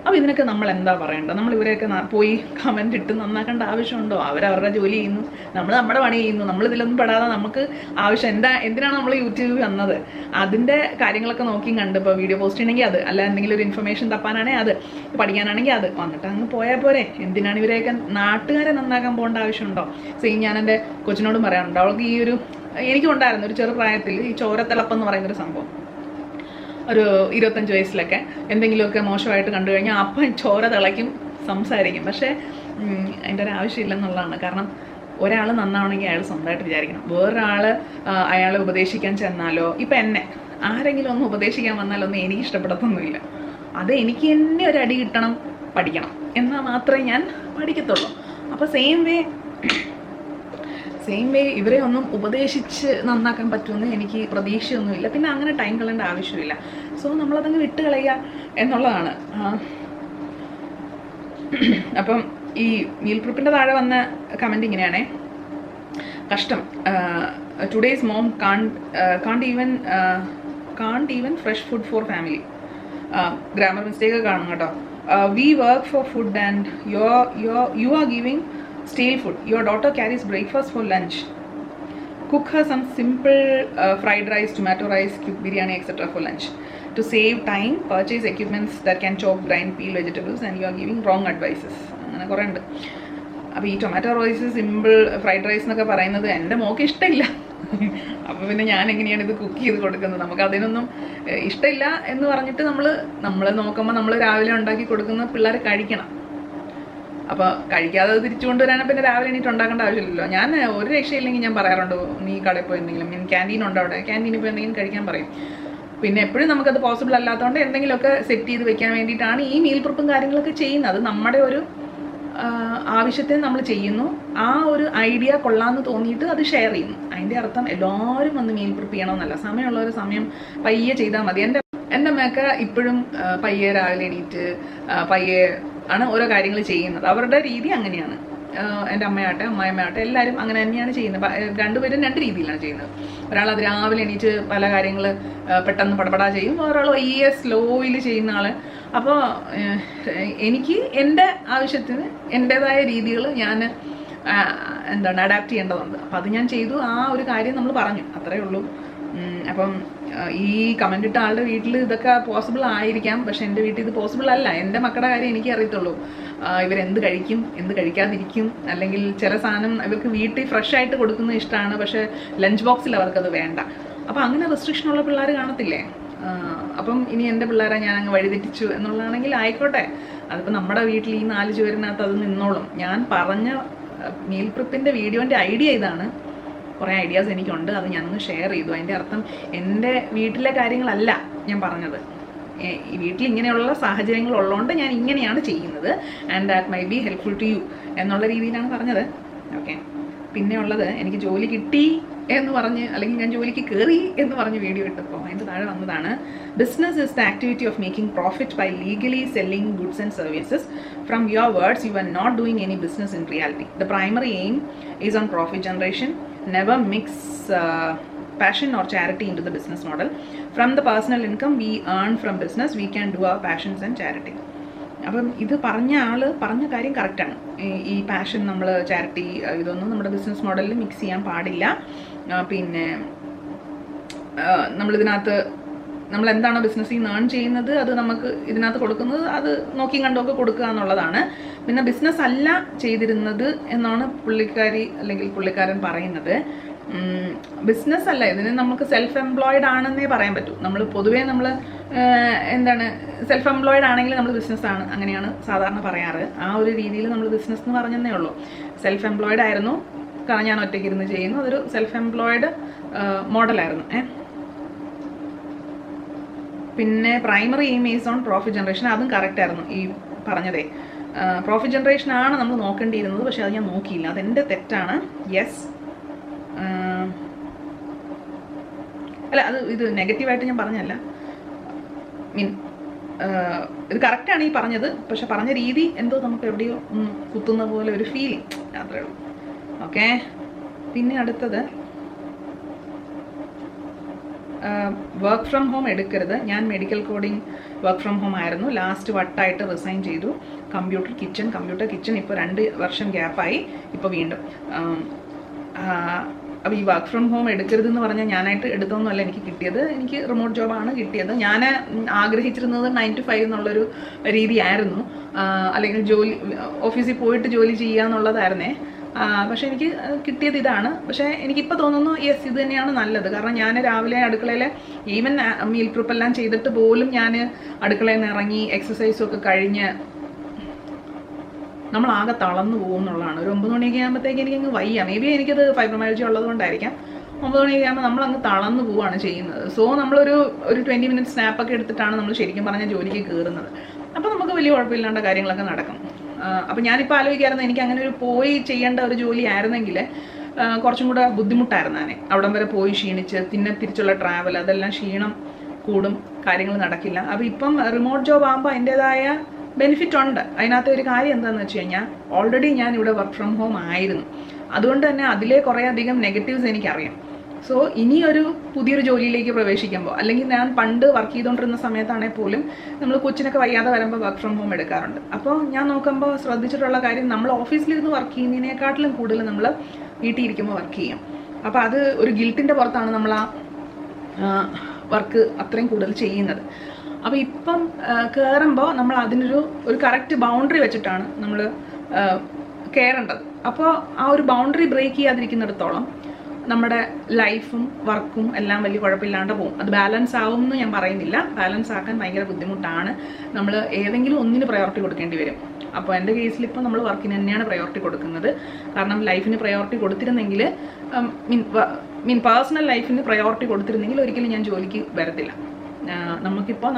A: അപ്പോൾ ഇതിനൊക്കെ നമ്മൾ എന്താ പറയേണ്ടത്? നമ്മൾ ഇവരെയൊക്കെ പോയി കമൻ്റ് ഇട്ട് നന്നാക്കേണ്ട ആവശ്യമുണ്ടോ? അവരവരുടെ ജോലി ചെയ്യുന്നു, നമ്മൾ നമ്മുടെ പണി ചെയ്യുന്നു. നമ്മളിതിലൊന്നും പെടാതെ നമുക്ക് ആവശ്യം എന്തിനാണ് നമ്മൾ യൂട്യൂബിൽ വന്നത്? അതിൻ്റെ കാര്യങ്ങളൊക്കെ നോക്കിയും കണ്ട് ഇപ്പോൾ വീഡിയോ പോസ്റ്റ് ചെയ്യണമെങ്കിൽ അത്, അല്ല എന്തെങ്കിലും ഒരു ഇൻഫർമേഷൻ തപ്പാനാണെങ്കിൽ അത്, പഠിക്കാനാണെങ്കിൽ അത്, വന്നിട്ട് അങ്ങ് പോയാൽ പോരെ. എന്തിനാണ് ഇവരെയൊക്കെ നാട്ടുകാരെ നന്നാക്കാൻ പോകേണ്ട ആവശ്യമുണ്ടോ? സെയിം ഞാൻ എൻ്റെ കൊച്ചിനോടും പറയാറുണ്ട്. അവൾക്ക് എനിക്കും ഉണ്ടായിരുന്നു ഒരു ചെറുപ്രായത്തിൽ ഈ ചോരത്തിളപ്പെന്ന് പറയുന്നൊരു സംഭവം. ഒരു 25 വയസ്സിലൊക്കെ എന്തെങ്കിലുമൊക്കെ മോശമായിട്ട് കണ്ടു കഴിഞ്ഞാൽ അപ്പം ചോര തിളയ്ക്കും, സംസാരിക്കും. പക്ഷേ അതിൻ്റെ ഒരു ആവശ്യമില്ലെന്നുള്ളതാണ്. കാരണം ഒരാൾ നന്നാവണമെങ്കിൽ അയാൾ സ്വന്തമായിട്ട് വിചാരിക്കണം. വേറൊരാൾ അയാളെ ഉപദേശിക്കാൻ ചെന്നാലോ, ഇപ്പം എന്നെ ആരെങ്കിലും ഒന്ന് ഉപദേശിക്കാൻ വന്നാലൊന്നും എനിക്ക് ഇഷ്ടപ്പെടത്തൊന്നുമില്ല. അത് എനിക്ക് തന്നെ ഒരു അടി കിട്ടണം, പഠിക്കണം, എന്നാൽ മാത്രമേ ഞാൻ പഠിക്കത്തുള്ളൂ. അപ്പോൾ സെയിം വേ ഇവരെ ഒന്നും ഉപദേശിച്ച് നന്നാക്കാൻ പറ്റുമെന്ന് എനിക്ക് പ്രതീക്ഷയൊന്നുമില്ല. പിന്നെ അങ്ങനെ ടൈം കളയേണ്ട ആവശ്യമില്ല. സോ നമ്മളതങ്ങ് വിട്ട് കളയുക എന്നുള്ളതാണ്. അപ്പം ഈ മീൽ പ്രിപ്പിൻ്റെ താഴെ വന്ന കമൻറ്റ് ഇങ്ങനെയാണേ: കഷ്ടം, today's mom can't even fresh food for family. Grammar mistake കാണും കേട്ടോ. We work for food and you are giving stale food. Your daughter carries breakfast for lunch. Cook her some simple fried rice, tomato rice, cube biryani, etc. for lunch. To save time, purchase equipments that can chop, grind, peel vegetables, and you are giving wrong advices. അങ്ങനെ കുറേ ഉണ്ട്. അപ്പോൾ ഈ tomato rice, simple fried rice എന്നൊക്കെ പറയുന്നത് എൻ്റെ മോൾക്ക് ഇഷ്ടമില്ല. അപ്പോൾ പിന്നെ ഞാൻ എങ്ങനെയാണ് ഇത് കുക്ക് ചെയ്ത് കൊടുക്കുന്നത്? നമുക്ക് അതിനൊന്നും ഇഷ്ടമില്ല എന്ന് പറഞ്ഞിട്ട് നമ്മൾ നോക്കുമ്പോൾ നമ്മൾ രാവിലെ ഉണ്ടാക്കി കൊടുക്കുന്ന പിള്ളേർ കഴിക്കണം. അപ്പോൾ കഴിക്കാതെ തിരിച്ചു കൊണ്ടുവരാനും പിന്നെ രാവിലെ എണീറ്റ് ഉണ്ടാക്കേണ്ട ആവശ്യമില്ലല്ലോ. ഞാൻ ഒരു രക്ഷയില്ലെങ്കിൽ ഞാൻ പറയാറുണ്ട്, നീ കടയിൽ പോയി എന്തെങ്കിലും, ക്യാൻറ്റീൻ ഉണ്ടോ അവിടെ, ക്യാൻറ്റീനിൽ പോയി എന്തെങ്കിലും കഴിക്കാൻ പറയും. പിന്നെ എപ്പോഴും നമുക്കത് പോസിബിൾ അല്ലാത്തതുകൊണ്ട് എന്തെങ്കിലുമൊക്കെ സെറ്റ് ചെയ്ത് വെക്കാൻ വേണ്ടിയിട്ടാണ് ഈ മീൽ പ്രിപ്പും കാര്യങ്ങളൊക്കെ ചെയ്യുന്നത്. അത് നമ്മുടെ ഒരു ആവശ്യത്തിന് നമ്മൾ ചെയ്യുന്നു. ആ ഒരു ഐഡിയ കൊള്ളാമെന്ന് തോന്നിയിട്ട് അത് ഷെയർ ചെയ്യുന്നു. അതിൻ്റെ അർത്ഥം എല്ലാവരും വന്ന് മീൽ പ്രിപ്പ് ചെയ്യണമെന്നല്ല. സമയമുള്ളൊരു സമയം പയ്യെ ചെയ്താൽ മതി. എൻ്റെ അമ്മയൊക്കെ ഇപ്പോഴും പയ്യെ രാവിലെ എണീറ്റ് പയ്യെ ആണ് ഓരോ കാര്യങ്ങൾ ചെയ്യുന്നത്. അവരുടെ രീതി അങ്ങനെയാണ്. എൻ്റെ അമ്മയാട്ടെ അമ്മായിമ്മയാട്ടെ എല്ലാവരും അങ്ങനെ തന്നെയാണ് ചെയ്യുന്നത്. രണ്ടുപേരും രണ്ട് രീതിയിലാണ് ചെയ്യുന്നത്. ഒരാൾ അത് രാവിലെ എണീറ്റ് പല കാര്യങ്ങൾ പെട്ടെന്ന് പടപടാ ചെയ്യും, ഒരാൾ വലിയ സ്ലോയിൽ ചെയ്യുന്ന ആൾ. അപ്പോൾ എനിക്ക് എൻ്റെ ആവശ്യത്തിന് എൻ്റേതായ രീതികൾ ഞാൻ അഡാപ്റ്റ് ചെയ്യേണ്ടതുണ്ട്. അപ്പോൾ അത് ഞാൻ ചെയ്തു. ആ ഒരു കാര്യം നമ്മൾ പറഞ്ഞു, അത്രയേ ഉള്ളൂ. അപ്പം ഈ കമൻ്റ് ഇട്ട ആളുടെ വീട്ടിൽ ഇതൊക്കെ പോസിബിൾ ആയിരിക്കാം, പക്ഷെ എൻ്റെ വീട്ടിൽ ഇത് പോസിബിൾ അല്ല. എൻ്റെ മക്കളുടെ കാര്യം എനിക്ക് അറിയത്തുള്ളൂ. ഇവരെന്ത് കഴിക്കും, എന്ത് കഴിക്കാതിരിക്കും, അല്ലെങ്കിൽ ചില സാധനം ഇവർക്ക് വീട്ടിൽ ഫ്രഷ് ആയിട്ട് കൊടുക്കുന്നത് ഇഷ്ടമാണ്, പക്ഷേ ലഞ്ച് ബോക്സിൽ അവർക്കത് വേണ്ട. അപ്പോൾ അങ്ങനെ റെസ്ട്രിക്ഷനുള്ള പിള്ളേർ കാണത്തില്ലേ? അപ്പം ഇനി എൻ്റെ പിള്ളേരെ ഞാൻ അങ്ങ് വഴിതെറ്റിച്ചു എന്നുള്ളതാണെങ്കിൽ ആയിക്കോട്ടെ. അതിപ്പോൾ നമ്മുടെ വീട്ടിൽ ഈ 4 ചുവരിനകത്ത് അത് നിന്നോളും. ഞാൻ പറഞ്ഞ മീൽ പ്രിപ്പിൻ്റെ വീഡിയോൻ്റെ ഐഡിയ ഇതാണ്. കുറേ ഐഡിയാസ് എനിക്കുണ്ട്, അത് ഞാനൊന്ന് ഷെയർ ചെയ്തു. അതിൻ്റെ അർത്ഥം എൻ്റെ വീട്ടിലെ കാര്യങ്ങളല്ല ഞാൻ പറഞ്ഞത്. ഈ വീട്ടിൽ ഇങ്ങനെയുള്ള സാഹചര്യങ്ങൾ ഉള്ളതുകൊണ്ട് ഞാൻ ഇങ്ങനെയാണ് ചെയ്യുന്നത്, and that may be helpful to you എന്നുള്ള രീതിയിലാണ് പറഞ്ഞത്. ഓക്കെ. പിന്നെ ഉള്ളത്, എനിക്ക് ജോലി കിട്ടി എന്ന് പറഞ്ഞ്, അല്ലെങ്കിൽ ഞാൻ ജോലിക്ക് കയറി എന്ന് പറഞ്ഞ് വീഡിയോ ഇട്ടപ്പോൾ അതിൻ്റെ താഴെ വന്നതാണ്: business is the activity of making profit by legally selling goods and services. From your words, you are not doing any business in reality. The primary aim is on profit generation. Never mix passion or charity into the business model. From the personal income we earn from business, we can do our passions and charity. അപ്പം ഇത് പറഞ്ഞ കാര്യം കറക്റ്റാണ്. ഈ passion നമ്മൾ charity ഇതൊന്നും നമ്മുടെ business മോഡലിൽ മിക്സ് ചെയ്യാൻ പാടില്ല. പിന്നെ നമ്മളിതിനകത്ത് നമ്മൾ എന്താണോ ബിസിനസ്സിൽ നിന്ന് ഏൺ ചെയ്യുന്നത് അത് നമുക്ക് ഇതിനകത്ത് കൊടുക്കുന്നത് അത് നോക്കിയും കണ്ടുമൊക്കെ കൊടുക്കുക എന്നുള്ളതാണ്. പിന്നെ ബിസിനസ് അല്ല ചെയ്തിരുന്നത് എന്നാണ് പുള്ളിക്കാരി അല്ലെങ്കിൽ പുള്ളിക്കാരൻ പറയുന്നത്. ബിസിനസ് അല്ല, ഇതിന് നമുക്ക് സെൽഫ് എംപ്ലോയിഡ് ആണെന്നേ പറയാൻ പറ്റൂ. നമ്മൾ പൊതുവേ നമ്മൾ എന്താണ് സെൽഫ് എംപ്ലോയിഡ് ആണെങ്കിൽ നമ്മൾ ബിസിനസ്സാണ്, അങ്ങനെയാണ് സാധാരണ പറയാറ്. ആ ഒരു രീതിയിൽ നമ്മൾ ബിസിനസ് എന്ന് പറഞ്ഞതേ ഉള്ളൂ. സെൽഫ് എംപ്ലോയിഡ് ആയിരുന്നു, കാരണം ഞാൻ ഒറ്റയ്ക്ക് ഇരുന്ന് ചെയ്യുന്നു, അതൊരു സെൽഫ് എംപ്ലോയിഡ് മോഡലായിരുന്നു. പിന്നെ primary aim is on profit generation, അതും കറക്റ്റ് ആയിരുന്നു ഈ പറഞ്ഞതേ. പ്രോഫിറ്റ് ജനറേഷൻ ആണ് നമ്മൾ നോക്കേണ്ടിയിരുന്നത്, പക്ഷെ അത് ഞാൻ നോക്കിയില്ല, അതെൻ്റെ തെറ്റാണ്. യെസ്, അല്ല അത് ഇത് നെഗറ്റീവായിട്ട് ഞാൻ പറഞ്ഞല്ല, മീൻ ഇത് കറക്റ്റാണ് ഈ പറഞ്ഞത്, പക്ഷെ പറഞ്ഞ രീതി എന്തോ നമുക്ക് എവിടെയോ കുത്തുന്ന പോലെ ഒരു ഫീലിംഗ്, അത്രേ ഉള്ളൂ. ഓക്കെ, പിന്നെ അടുത്തത് വർക്ക് ഫ്രം ഹോം എടുക്കരുത്. ഞാൻ medical coding work from home ആയിരുന്നു, ലാസ്റ്റ് വട്ടായിട്ട് റിസൈൻ ചെയ്തു. കമ്പ്യൂട്ടർ കിച്ചൺ ഇപ്പോൾ 2 വർഷം ഗ്യാപ്പായി, ഇപ്പോൾ വീണ്ടും. അപ്പോൾ ഈ വർക്ക് ഫ്രം ഹോം എടുക്കരുതെന്ന് പറഞ്ഞാൽ ഞാനായിട്ട് എടുത്തൊന്നുമല്ല എനിക്ക് കിട്ടിയത്, എനിക്ക് റിമോട്ട് ജോബാണ് കിട്ടിയത്. ഞാൻ ആഗ്രഹിച്ചിരുന്നത് 9 to 5 എന്നുള്ളൊരു രീതിയായിരുന്നു, അല്ലെങ്കിൽ ഓഫീസിൽ പോയിട്ട് ജോലി ചെയ്യുക എന്നുള്ളതായിരുന്നേ. പക്ഷേ എനിക്ക് കിട്ടിയത് ഇതാണ്. പക്ഷേ എനിക്കിപ്പോൾ തോന്നുന്നു യെസ് ഇത് തന്നെയാണ് നല്ലത്. കാരണം ഞാൻ രാവിലെ അടുക്കളയിൽ ഈവൻ മീൽ പ്രിപ്പ് എല്ലാം ചെയ്തിട്ട് പോലും ഞാൻ അടുക്കളയിൽ നിന്ന് ഇറങ്ങി എക്സസൈസും ഒക്കെ കഴിഞ്ഞ് നമ്മളാകെ തളർന്നു പോകുന്നുള്ളതാണ്. ഒരു 9 മണിയൊക്കെ ആകുമ്പോഴത്തേക്ക് എനിക്കങ്ങ് വയ്യ. മേ ബി എനിക്കത് ഫൈബ്രോമൈൽജി ഉള്ളത് കൊണ്ടായിരിക്കാം. 9 മണിയൊക്കെ ആകുമ്പോൾ നമ്മളങ്ങ് തളർന്നു പോവുകയാണ് ചെയ്യുന്നത്. സോ നമ്മളൊരു 20 മിനിറ്റ് സ്നാപ്പൊക്കെ എടുത്തിട്ടാണ് നമ്മൾ ശരിക്കും പറഞ്ഞാൽ ജോലിക്ക് കയറുന്നത്. അപ്പോൾ നമുക്ക് വലിയ കുഴപ്പമില്ലാണ്ട കാര്യങ്ങളൊക്കെ നടക്കും. അപ്പോൾ ഞാനിപ്പോൾ ആലോചിക്കായിരുന്നു, എനിക്ക് അങ്ങനെ ഒരു പോയി ചെയ്യേണ്ട ഒരു ജോലി ആയിരുന്നെങ്കിൽ കുറച്ചും കൂടെ ബുദ്ധിമുട്ടായിരുന്നു. ഞാൻ അവിടം വരെ പോയി ക്ഷീണിച്ച് തിരിച്ചുള്ള ട്രാവൽ, അതെല്ലാം ക്ഷീണം കൂടും, കാര്യങ്ങൾ നടക്കില്ല. അപ്പോൾ ഇപ്പം റിമോട്ട് ജോബ് ആകുമ്പോൾ അതിൻ്റെതായ ബെനിഫിറ്റ് ഉണ്ട്. അതിനകത്ത് ഒരു കാര്യം എന്താണെന്ന് വെച്ച് കഴിഞ്ഞാൽ ഓൾറെഡി ഞാൻ ഇവിടെ വർക്ക് ഫ്രം ഹോം ആയിരുന്നു, അതുകൊണ്ട് തന്നെ അതിലെ കുറേ അധികം നെഗറ്റീവ്സ് എനിക്കറിയാം. സോ ഇനിയൊരു പുതിയൊരു ജോലിയിലേക്ക് പ്രവേശിക്കുമ്പോൾ, അല്ലെങ്കിൽ ഞാൻ പണ്ട് വർക്ക് ചെയ്തുകൊണ്ടിരുന്ന സമയത്താണെങ്കിൽ പോലും നമ്മൾ കൊച്ചിനൊക്കെ വയ്യാതെ വരുമ്പോൾ വർക്ക് ഫ്രം ഹോം എടുക്കാറുണ്ട്. അപ്പോൾ ഞാൻ നോക്കുമ്പോൾ ശ്രദ്ധിച്ചിട്ടുള്ള കാര്യം, നമ്മൾ ഓഫീസിലിരുന്ന് വർക്ക് ചെയ്യുന്നതിനേക്കാട്ടിലും കൂടുതൽ നമ്മൾ വീട്ടിൽ ഇരിക്കുമ്പോൾ വർക്ക് ചെയ്യും. അപ്പോൾ അത് ഒരു ഗിൽട്ടിൻ്റെ പുറത്താണ് നമ്മൾ ആ വർക്ക് അത്രയും കൂടുതൽ ചെയ്യുന്നത്. അപ്പോൾ ഇപ്പം കയറുമ്പോൾ നമ്മൾ അതിനൊരു കറക്റ്റ് ബൗണ്ടറി വെച്ചിട്ടാണ് നമ്മൾ കയറേണ്ടത്. അപ്പോൾ ആ ഒരു ബൗണ്ടറി ബ്രേക്ക് ചെയ്യാതിരിക്കുന്നിടത്തോളം നമ്മുടെ ലൈഫും വർക്കും എല്ലാം വലിയ കുഴപ്പമില്ലാണ്ട് പോകും. അത് ബാലൻസ് ആവും എന്ന് ഞാൻ പറയുന്നില്ല, ബാലൻസ് ആക്കാൻ ഭയങ്കര ബുദ്ധിമുട്ടാണ്. നമ്മൾ ഏതെങ്കിലും ഒന്നിന് പ്രയോറിറ്റി കൊടുക്കേണ്ടി വരും. അപ്പോൾ എൻ്റെ കേസിൽ ഇപ്പോൾ നമ്മൾ വർക്കിന് തന്നെയാണ് പ്രയോറിറ്റി കൊടുക്കുന്നത്. കാരണം ലൈഫിന് പ്രയോറിറ്റി കൊടുത്തിരുന്നെങ്കിൽ, പേഴ്സണൽ ലൈഫിന് പ്രയോറിറ്റി കൊടുത്തിരുന്നെങ്കിൽ ഒരിക്കലും ഞാൻ ജോലിക്ക് വരത്തില്ല. നമുക്കിപ്പോൾ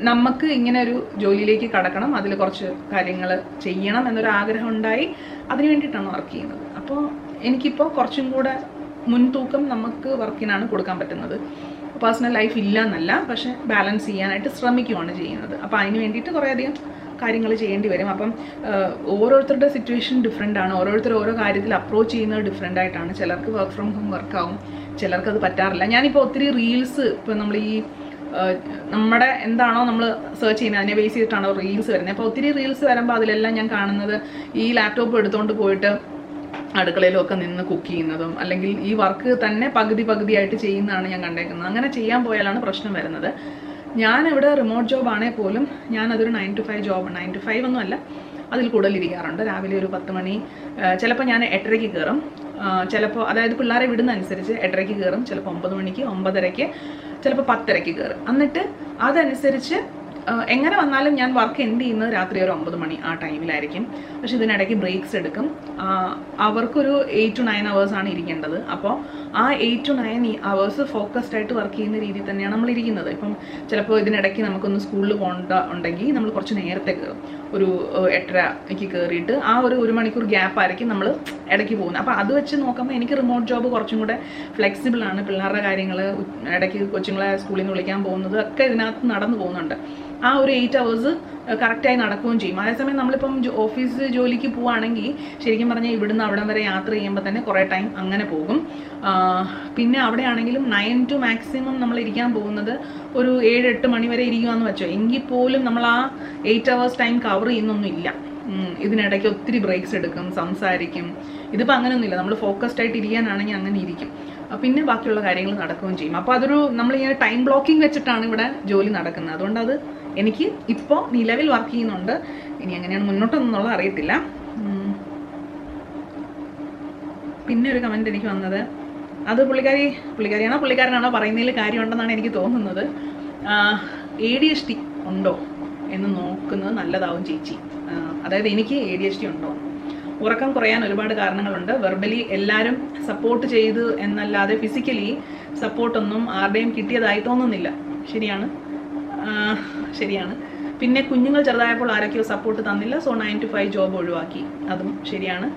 A: നമുക്ക് ഇങ്ങനെ ഒരു ജോലിയിലേക്ക് കടക്കണം, അതിൽ കുറച്ച് കാര്യങ്ങൾ ചെയ്യണം എന്നൊരു ആഗ്രഹം ഉണ്ടായി, അതിന് വേണ്ടിയിട്ടാണ് വർക്ക് ചെയ്യുന്നത്. അപ്പോൾ എനിക്കിപ്പോൾ കുറച്ചും കൂടെ മുൻതൂക്കം നമുക്ക് വർക്കിനാണ് കൊടുക്കാൻ പറ്റുന്നത്. പേഴ്സണൽ ലൈഫ് ഇല്ല എന്നല്ല, പക്ഷേ ബാലൻസ് ചെയ്യാനായിട്ട് ശ്രമിക്കുകയാണ് ചെയ്യുന്നത്. അപ്പോൾ അതിന് വേണ്ടിയിട്ട് കുറേയധികം കാര്യങ്ങൾ ചെയ്യേണ്ടി വരും. അപ്പം ഓരോരുത്തരുടെ സിറ്റുവേഷൻ ഡിഫറെൻ്റ് ആണ്, ഓരോരുത്തർ ഓരോ കാര്യത്തിൽ അപ്രോച്ച് ചെയ്യുന്നത് ഡിഫറെൻ്റ് ആയിട്ടാണ്. ചിലർക്ക് വർക്ക് ഫ്രം ഹോം വർക്കാവും, ചിലർക്കത് പറ്റാറില്ല. ഞാനിപ്പോൾ ഒത്തിരി റീൽസ്, ഇപ്പോൾ നമ്മൾ ഈ നമ്മുടെ എന്താണോ നമ്മൾ സെർച്ച് ചെയ്യുന്നത് അതിനെ ബേസ് ചെയ്തിട്ടാണോ റീൽസ് വരുന്നത്. അപ്പോൾ ഒത്തിരി റീൽസ് വരുമ്പോൾ അതിലെല്ലാം ഞാൻ കാണുന്നത് ഈ ലാപ്ടോപ്പ് എടുത്തുകൊണ്ട് പോയിട്ട് അടുക്കളയിലൊക്കെ നിന്ന് കുക്ക് ചെയ്യുന്നതും, അല്ലെങ്കിൽ ഈ വർക്ക് തന്നെ പകുതിയായിട്ട് ചെയ്യുന്നതാണ് ഞാൻ കണ്ടേക്കുന്നത്. അങ്ങനെ ചെയ്യാൻ പോയാലാണ് പ്രശ്നം വരുന്നത്. ഞാനിവിടെ റിമോട്ട് ജോബ് ആണെങ്കിൽ പോലും ഞാനതൊരു 9 to 5 ജോബ്, 9 to 5 ഒന്നുമല്ല, അതിൽ കൂടുതൽ ഇരിക്കാറുണ്ട്. രാവിലെ ഒരു 10 മണി, ചിലപ്പോൾ ഞാൻ 8:30-ക്ക് കയറും, ചിലപ്പോൾ അതായത് പിള്ളേരെ വിടുന്ന അനുസരിച്ച് 8:30-ക്ക് കയറും, ചിലപ്പോൾ 9 മണിക്ക്, 9:30-ക്ക്, ചിലപ്പോൾ 10:30-ക്ക് കയറും. എന്നിട്ട് അതനുസരിച്ച് എങ്ങനെ വന്നാലും ഞാൻ വർക്ക് എൻഡ് ചെയ്യുന്നത് രാത്രി ഒരു 9 മണി ആ ടൈമിലായിരിക്കും. പക്ഷെ ഇതിനിടയ്ക്ക് ബ്രേക്സ് എടുക്കും. അവർക്കൊരു 8 to 9 hours ഇരിക്കേണ്ടത്. അപ്പോൾ ആ 8 to 9 hours ഫോക്കസ്ഡ് ആയിട്ട് വർക്ക് ചെയ്യുന്ന രീതിയിൽ തന്നെയാണ് നമ്മൾ ഇരിക്കുന്നത്. ഇപ്പം ചിലപ്പോൾ ഇതിനിടയ്ക്ക് നമുക്കൊന്ന് സ്കൂളിൽ ഉണ്ടെങ്കിൽ നമ്മൾ കുറച്ച് നേരത്തെ കയറും, ഒരു 8:30-ക്ക് കയറിയിട്ട് ആ ഒരു 1 മണിക്കൂർ ഗ്യാപ്പായിരിക്കും നമ്മൾ ഇടയ്ക്ക് പോകുന്നത്. അപ്പോൾ അത് വെച്ച് നോക്കുമ്പോൾ എനിക്ക് റിമോട്ട് ജോബ് കുറച്ചും കൂടെ ഫ്ലെക്സിബിൾ ആണ്. പിള്ളേരുടെ കാര്യങ്ങൾ, ഇടയ്ക്ക് കൊച്ചുങ്ങളെ സ്കൂളിൽ നിന്ന് വിളിക്കാൻ പോകുന്നത് ഒക്കെ ഇതിനകത്ത് നടന്നു പോകുന്നുണ്ട്. ആ ഒരു 8 hours കറക്റ്റായി നടക്കുകയും ചെയ്യും. അതേസമയം നമ്മളിപ്പം ഓഫീസ് ജോലിക്ക് പോവുകയാണെങ്കിൽ ശരിക്കും പറഞ്ഞാൽ ഇവിടുന്ന് അവിടം വരെ യാത്ര ചെയ്യുമ്പോൾ തന്നെ കുറേ ടൈം അങ്ങനെ പോകും. പിന്നെ അവിടെയാണെങ്കിലും 9 to മാക്സിമം നമ്മൾ ഇരിക്കാൻ പോകുന്നത് ഒരു 7-8 മണി വരെ ഇരിക്കുകയെന്ന് വെച്ചോ, എങ്കിൽ പോലും നമ്മൾ ആ 8 hours ടൈം കവർ ചെയ്യുന്നൊന്നുമില്ല. ഇതിനിടയ്ക്ക് ഒത്തിരി ബ്രേക്സ് എടുക്കും, സംസാരിക്കും. ഇതിപ്പോൾ അങ്ങനെയൊന്നുമില്ല, നമ്മൾ ഫോക്കസ്ഡ് ആയിട്ട് ഇരിക്കാനാണെങ്കിൽ അങ്ങനെ ഇരിക്കും. പിന്നെ ബാക്കിയുള്ള കാര്യങ്ങൾ നടക്കുകയും ചെയ്യും. അപ്പോൾ അതൊരു നമ്മളിങ്ങനെ ടൈം ബ്ലോക്കിംഗ് വെച്ചിട്ടാണ് ഇവിടെ ജോലി നടക്കുന്നത്. അതുകൊണ്ട് അത് എനിക്ക് ഇപ്പോൾ നിലവിൽ വർക്ക് ചെയ്യുന്നുണ്ട്. ഇനി എങ്ങനെയാണ് മുന്നോട്ടെന്നുള്ളത് അറിയത്തില്ല. പിന്നെ ഒരു കമൻറ്റ് എനിക്ക് വന്നത്, അത് പുള്ളിക്കാരനാണോ പറയുന്നതിൽ കാര്യമുണ്ടെന്നാണ് എനിക്ക് തോന്നുന്നത്. ADHD ഉണ്ടോ എന്ന് നോക്കുന്നത് നല്ലതാവും ചേച്ചി. അതായത് എനിക്ക് ADHD ഉണ്ടോ? ഉറക്കം കുറയാൻ ഒരുപാട് കാരണങ്ങളുണ്ട്. വെർബലി എല്ലാവരും സപ്പോർട്ട് ചെയ്ത് എന്നല്ലാതെ ഫിസിക്കലി സപ്പോർട്ടൊന്നും ആരുടെയും കിട്ടിയതായി തോന്നുന്നില്ല. ശരിയാണ്. പിന്നെ കുഞ്ഞുങ്ങൾ ചെറുതായപ്പോൾ ആരൊക്കെയോ സപ്പോർട്ട് തന്നില്ല, സോ 9 to 5 ജോബ് ഒഴിവാക്കി. അതും ശരിയാണ്.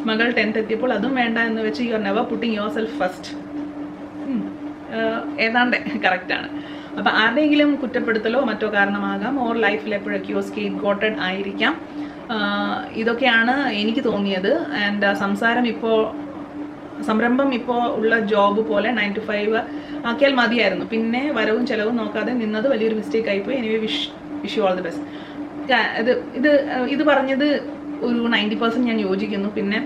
A: മകൾ 10th എത്തിയപ്പോൾ അതും വേണ്ട എന്ന് വെച്ച് you are never putting yourself first. ഏതാണ്ട് കറക്റ്റാണ്. അപ്പം ആരുടെയെങ്കിലും കുറ്റപ്പെടുത്തലോ മറ്റോ കാരണമാകാം, ഓർ ലൈഫിൽ എപ്പോഴൊക്കെയോ സ്കേപ്പ് ഗോട്ടഡ് ആയിരിക്കാം. ഇതൊക്കെയാണ് എനിക്ക് തോന്നിയത്. ആൻഡ് സംരംഭം ഇപ്പോൾ ഉള്ള ജോബ് പോലെ 9 to 5 ആക്കിയാൽ മതിയായിരുന്നു. പിന്നെ വരവും ചെലവും നോക്കാതെ നിന്നത് വലിയൊരു മിസ്റ്റേക്ക് ആയിപ്പോയി. Anyway wish you all the best. ഇത് പറഞ്ഞത് ഒരു 90% ഞാൻ യോജിക്കുന്നു. പിന്നെ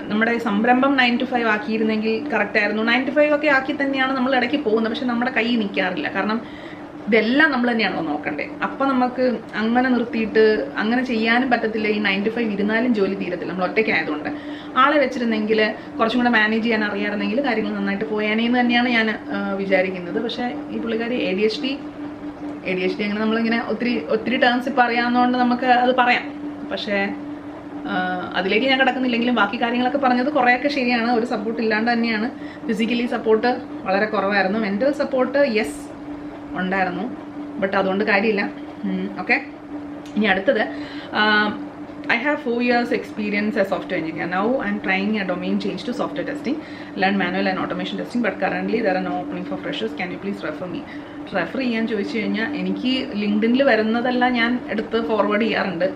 A: നമ്മുടെ സംരംഭം 9 to 5 ആക്കിയിരുന്നെങ്കിൽ കറക്റ്റായിരുന്നു. 9 to 5 ഒക്കെ ആക്കി തന്നെയാണ് നമ്മൾ ഇടയ്ക്ക് പോകുന്നത്. പക്ഷെ നമ്മുടെ കൈ നിൽക്കാറില്ല. കാരണം ഇതെല്ലാം നമ്മൾ തന്നെയാണോ നോക്കണ്ടേ. അപ്പം നമുക്ക് അങ്ങനെ നിർത്തിയിട്ട് അങ്ങനെ ചെയ്യാനും പറ്റത്തില്ല. ഈ 9 to 5 ഇരുന്നാലും ജോലി തീരത്തില്ല, നമ്മൾ ഒറ്റയ്ക്കായതുകൊണ്ട്. ആളെ വെച്ചിരുന്നെങ്കിൽ കുറച്ചും കൂടെ മാനേജ് ചെയ്യാൻ അറിയാറുണ്ടെങ്കിൽ കാര്യങ്ങൾ നന്നായിട്ട് പോയാനേന്ന് തന്നെയാണ് ഞാൻ വിചാരിക്കുന്നത്. പക്ഷേ ഈ പുള്ളിക്കാരി ADHD അങ്ങനെ നമ്മളിങ്ങനെ ഒത്തിരി ടേംസ് ഇപ്പോൾ അറിയാവുന്നതുകൊണ്ട് നമുക്ക് അത് പറയാം. പക്ഷേ അതിലേക്ക് ഞാൻ കിടക്കുന്നില്ലെങ്കിലും ബാക്കി കാര്യങ്ങളൊക്കെ പറഞ്ഞത് കുറേയൊക്കെ ശരിയാണ്. ഒരു സപ്പോർട്ട് ഇല്ലാണ്ട് തന്നെയാണ്. ഫിസിക്കലി സപ്പോർട്ട് വളരെ കുറവായിരുന്നു. മെൻ്റൽ സപ്പോർട്ട് യെസ് ഉണ്ടായിരുന്നു, ബട്ട് അതുകൊണ്ട് കാര്യമില്ല. ഓക്കെ, ഇനി അടുത്തത്, I have 4 years experience as software engineer. Now I'm trying a domain change to software testing, learn manual and automation testing, but currently there are no opening for freshers. Can you please refer me? Refer ചെയ്യാൻ ചോദിച്ചു കഴിഞ്ഞാൽ എനിക്ക് ലിങ്ക്ഡിനിൽ വരുന്നതെല്ലാം ഞാൻ എടുത്ത് forward ചെയ്യാറുണ്ട്.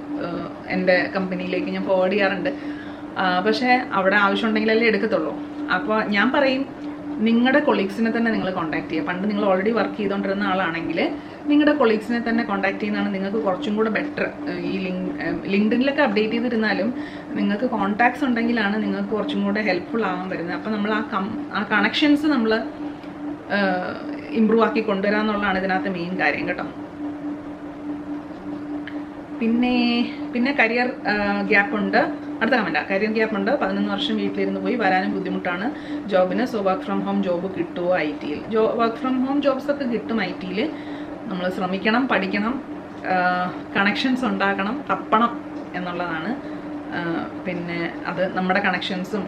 A: എൻ്റെ കമ്പനിയിലേക്ക് ഞാൻ ഫോർവേഡ് ചെയ്യാറുണ്ട്. പക്ഷേ അവിടെ ആവശ്യമുണ്ടെങ്കിലല്ലേ എടുക്കത്തുള്ളൂ. അപ്പോൾ ഞാൻ പറയും, നിങ്ങളുടെ കൊളീഗ്സിനെ തന്നെ നിങ്ങൾ കോൺടാക്ട് ചെയ്യുക. പണ്ട് നിങ്ങൾ ഓൾറെഡി വർക്ക് ചെയ്തുകൊണ്ടിരുന്ന ആളാണെങ്കിൽ നിങ്ങളുടെ കൊളീഗ്സിനെ തന്നെ കോൺടാക്ട് ചെയ്യുന്നതാണ് നിങ്ങൾക്ക് കുറച്ചും കൂടെ ബെറ്റർ. ഈ ലിങ്ക്ഡിനിലൊക്കെ അപ്ഡേറ്റ് ചെയ്തിരുന്നാലും നിങ്ങൾക്ക് കോൺടാക്ട്സ് ഉണ്ടെങ്കിലാണ് നിങ്ങൾക്ക് കുറച്ചും കൂടെ ഹെൽപ്ഫുൾ ആവാൻ വരുന്നത്. അപ്പോൾ നമ്മൾ ആ കണക്ഷൻസ് നമ്മൾ ഇമ്പ്രൂവ് ആക്കി കൊണ്ടുവരാമെന്നുള്ളതാണ് ഇതിനകത്ത് മെയിൻ കാര്യം കേട്ടോ. പിന്നെ കരിയർ ഗ്യാപ്പ് ഉണ്ട്. അടുത്ത കമൻറ്റാണ്, കരിയർ ഗ്യാപ്പ് ഉണ്ട്. 11 വർഷം വീട്ടിലിരുന്ന് പോയി വരാനും ബുദ്ധിമുട്ടാണ് ജോബിന്. So work from home job കിട്ടുമോ IT-യിൽ? വർക്ക് ഫ്രം ഹോം ജോബ്സൊക്കെ കിട്ടും IT-യിൽ. നമ്മൾ ശ്രമിക്കണം, പഠിക്കണം, കണക്ഷൻസ് ഉണ്ടാക്കണം, തപ്പണം എന്നുള്ളതാണ്. പിന്നെ അത് നമ്മുടെ കണക്ഷൻസും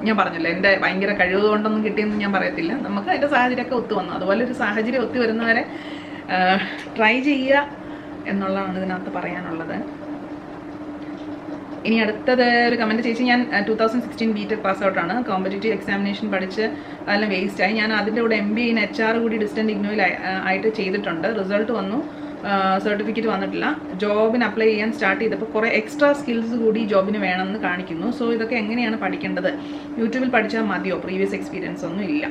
A: ഞാൻ പറഞ്ഞല്ലോ, എൻ്റെ ഭയങ്കര കഴിവ് കൊണ്ടൊന്നും കിട്ടിയെന്ന് ഞാൻ പറയത്തില്ല. നമുക്ക് അതിൻ്റെ സാഹചര്യമൊക്കെ ഒത്തു വന്നു. അതുപോലെ ഒരു സാഹചര്യം ഒത്തു വരുന്നവരെ ട്രൈ ചെയ്യുക എന്നുള്ളതാണ് ഇതിനകത്ത് പറയാനുള്ളത്. ഇനി അടുത്തത് ഒരു കമൻറ്റ്, ചേച്ചി ഞാൻ 2016 BTech പാസ് ഔട്ടാണ്. കോമ്പറ്റേറ്റീവ് എക്സാമിനേഷൻ പഠിച്ച് അതെല്ലാം വേസ്റ്റായി. ഞാൻ അതിൻ്റെ കൂടെ MBA in HR കൂടി ഡിസ്റ്റൻറ്റ് ഇഗ്നോയിൽ ആയിട്ട് ചെയ്തിട്ടുണ്ട്. റിസൾട്ട് വന്നു, സർട്ടിഫിക്കറ്റ് വന്നിട്ടില്ല. ജോബിന് അപ്ലൈ ചെയ്യാൻ സ്റ്റാർട്ട് ചെയ്തപ്പോൾ കുറേ എക്സ്ട്രാ സ്കിൽസ് കൂടി ജോബിന് വേണമെന്ന് കാണിക്കുന്നു. സോ ഇതൊക്കെ എങ്ങനെയാണ് പഠിക്കേണ്ടത്? യൂട്യൂബിൽ പഠിച്ചാൽ മതിയോ? പ്രീവിയസ് എക്സ്പീരിയൻസ് ഒന്നും ഇല്ല.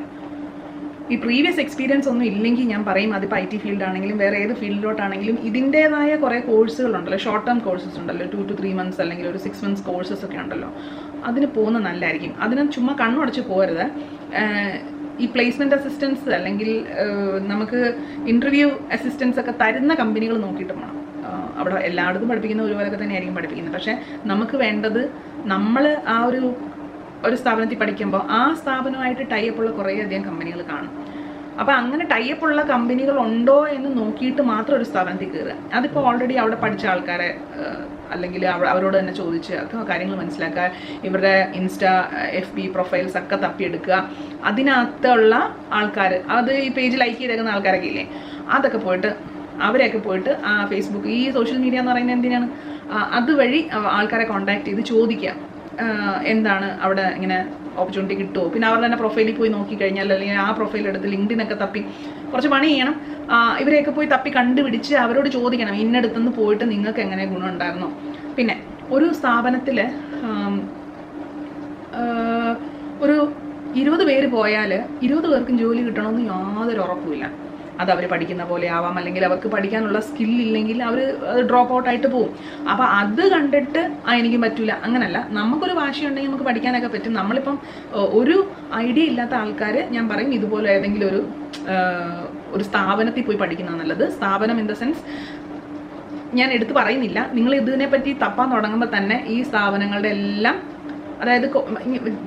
A: ഈ പ്രീവിയസ് എക്സ്പീരിയൻസ് ഒന്നും ഇല്ലെങ്കിൽ ഞാൻ പറയും, അതിപ്പോൾ IT ഫീൽഡാണെങ്കിലും വേറെ ഏത് ഫീൽഡിലോട്ടാണെങ്കിലും ഇതിൻ്റേതായ കുറേ കോഴ്സുകളുണ്ടല്ലോ, ഷോർട്ട് ടേം കോഴ്സസ് ഉണ്ടല്ലോ, 2 to 3 months അല്ലെങ്കിൽ ഒരു 6 months കോഴ്സസ് ഒക്കെ ഉണ്ടല്ലോ. അതിന് പോകുന്നത് നല്ലതായിരിക്കും. അതിന് ചുമ്മാ കണ്ണുടച്ച് പോകരുത്. ഈ പ്ലേസ്മെൻറ്റ് അസിസ്റ്റൻസ് അല്ലെങ്കിൽ നമുക്ക് ഇൻ്റർവ്യൂ അസിസ്റ്റൻസ് ഒക്കെ തരുന്ന കമ്പനികൾ നോക്കിയിട്ട് പോകണം. അവിടെ എല്ലായിടത്തും പഠിപ്പിക്കുന്ന ഒരുപോലൊക്കെ തന്നെയായിരിക്കും പഠിപ്പിക്കുന്നത്. പക്ഷേ നമുക്ക് വേണ്ടത്, നമ്മൾ ആ ഒരു സ്ഥാപനത്തിൽ പഠിക്കുമ്പോൾ ആ സ്ഥാപനമായിട്ട് ടൈപ്പുള്ള കുറേയധികം കമ്പനികൾ കാണും. അപ്പോൾ അങ്ങനെ ടൈപ്പുള്ള കമ്പനികൾ ഉണ്ടോ എന്ന് നോക്കിയിട്ട് മാത്രം ഒരു സ്ഥാപനത്തിൽ കയറുക. അതിപ്പോൾ ഓൾറെഡി അവിടെ പഠിച്ച ആൾക്കാരെ അല്ലെങ്കിൽ അവരോട് തന്നെ ചോദിച്ച് കാര്യങ്ങൾ മനസ്സിലാക്കുക. ഇവരുടെ ഇൻസ്റ്റാ FB പ്രൊഫൈൽസ് ഒക്കെ തപ്പിയെടുക്കുക. അതിനകത്തുള്ള ആൾക്കാർ, അത് ഈ പേജ് ലൈക്ക് ചെയ്തേക്കുന്ന ആൾക്കാരൊക്കെ ഇല്ലേ, അവരെയൊക്കെ പോയിട്ട് ആ ഫേസ്ബുക്ക്, ഈ സോഷ്യൽ മീഡിയ എന്ന് പറയുന്നത് എന്തിനാണ്, അതുവഴി ആൾക്കാരെ കോൺടാക്ട് ചെയ്ത് ചോദിക്കുക എന്താണ് അവിടെ ഇങ്ങനെ ഓപ്പർച്യൂണിറ്റി കിട്ടുമോ. പിന്നെ അവർ തന്നെ പ്രൊഫൈലിൽ പോയി നോക്കിക്കഴിഞ്ഞാൽ, അല്ലെങ്കിൽ ആ പ്രൊഫൈൽ എടുത്ത് ലിങ്ക്ഡിനൊക്കെ തപ്പി കുറച്ച് പണി ചെയ്യണം. ഇവരെയൊക്കെ പോയി തപ്പി കണ്ടുപിടിച്ച് അവരോട് ചോദിക്കണം, ഇന്നടുത്തുനിന്ന് പോയിട്ട് നിങ്ങൾക്ക് എങ്ങനെ ഗുണം ഉണ്ടായിരുന്നോ. പിന്നെ ഒരു സ്ഥാപനത്തിൽ ഒരു 20 പേര് പോയാൽ 20 പേർക്കും ജോലി കിട്ടണമെന്ന് യാതൊരു ഉറപ്പുമില്ല. അത് അവർ പഠിക്കുന്ന പോലെ ആവാം, അല്ലെങ്കിൽ അവർക്ക് പഠിക്കാനുള്ള സ്കില്ലില്ലെങ്കിൽ അവർ ഡ്രോപ്പ് ഔട്ടായിട്ട് പോകും. അപ്പോൾ അത് കണ്ടിട്ട് എനിക്കും പറ്റില്ല അങ്ങനല്ല. നമുക്കൊരു വാശിയുണ്ടെങ്കിൽ നമുക്ക് പഠിക്കാനൊക്കെ പറ്റും. നമ്മളിപ്പം ഒരു ഐഡിയ ഇല്ലാത്ത ആൾക്കാർ ഞാൻ പറയും ഇതുപോലെ ഏതെങ്കിലും ഒരു സ്ഥാപനത്തിൽ പോയി പഠിക്കുന്നത് നല്ലത്. സ്ഥാപനം ഇൻ ദ സെൻസ് ഞാൻ എടുത്ത് പറയുന്നില്ല, നിങ്ങൾ ഇതിനെപ്പറ്റി തപ്പാൻ തുടങ്ങുമ്പോൾ തന്നെ ഈ സ്ഥാപനങ്ങളുടെ എല്ലാം, അതായത്